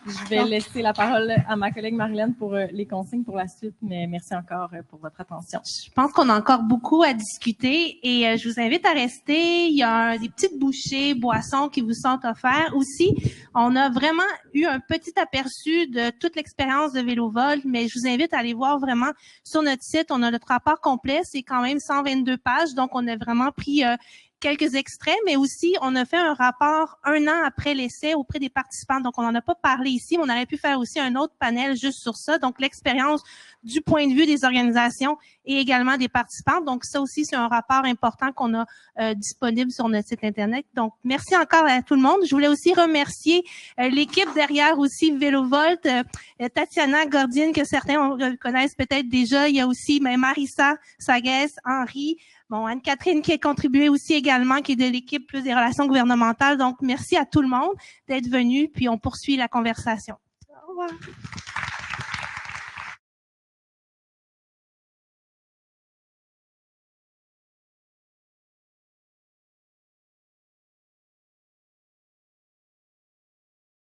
Je vais laisser la parole à ma collègue Marilyn pour les consignes pour la suite, mais merci encore pour votre attention. Je pense qu'on a encore beaucoup à discuter et je vous invite à rester. Il y a des petites bouchées, boissons qui vous sont offertes. Aussi, on a vraiment eu un petit aperçu de toute l'expérience de Vélovol, mais je vous invite à aller voir vraiment sur notre site. On a notre rapport complet, c'est quand même 122 pages, donc on a vraiment pris quelques extraits, mais aussi on a fait un rapport 1 an après l'essai auprès des participants. Donc, on n'en a pas parlé ici, mais on aurait pu faire aussi un autre panel juste sur ça. Donc, l'expérience du point de vue des organisations et également des participants. Donc, ça aussi, c'est un rapport important qu'on a disponible sur notre site Internet. Donc, merci encore à tout le monde. Je voulais aussi remercier l'équipe derrière aussi Vélovolt, Tatiana Gordine, que certains connaissent peut-être déjà. Il y a aussi Marissa Sagues, Henri, Bon, Anne-Catherine qui a contribué aussi également, qui est de l'équipe plus des relations gouvernementales. Donc, merci à tout le monde d'être venu, puis on poursuit la conversation. Au revoir.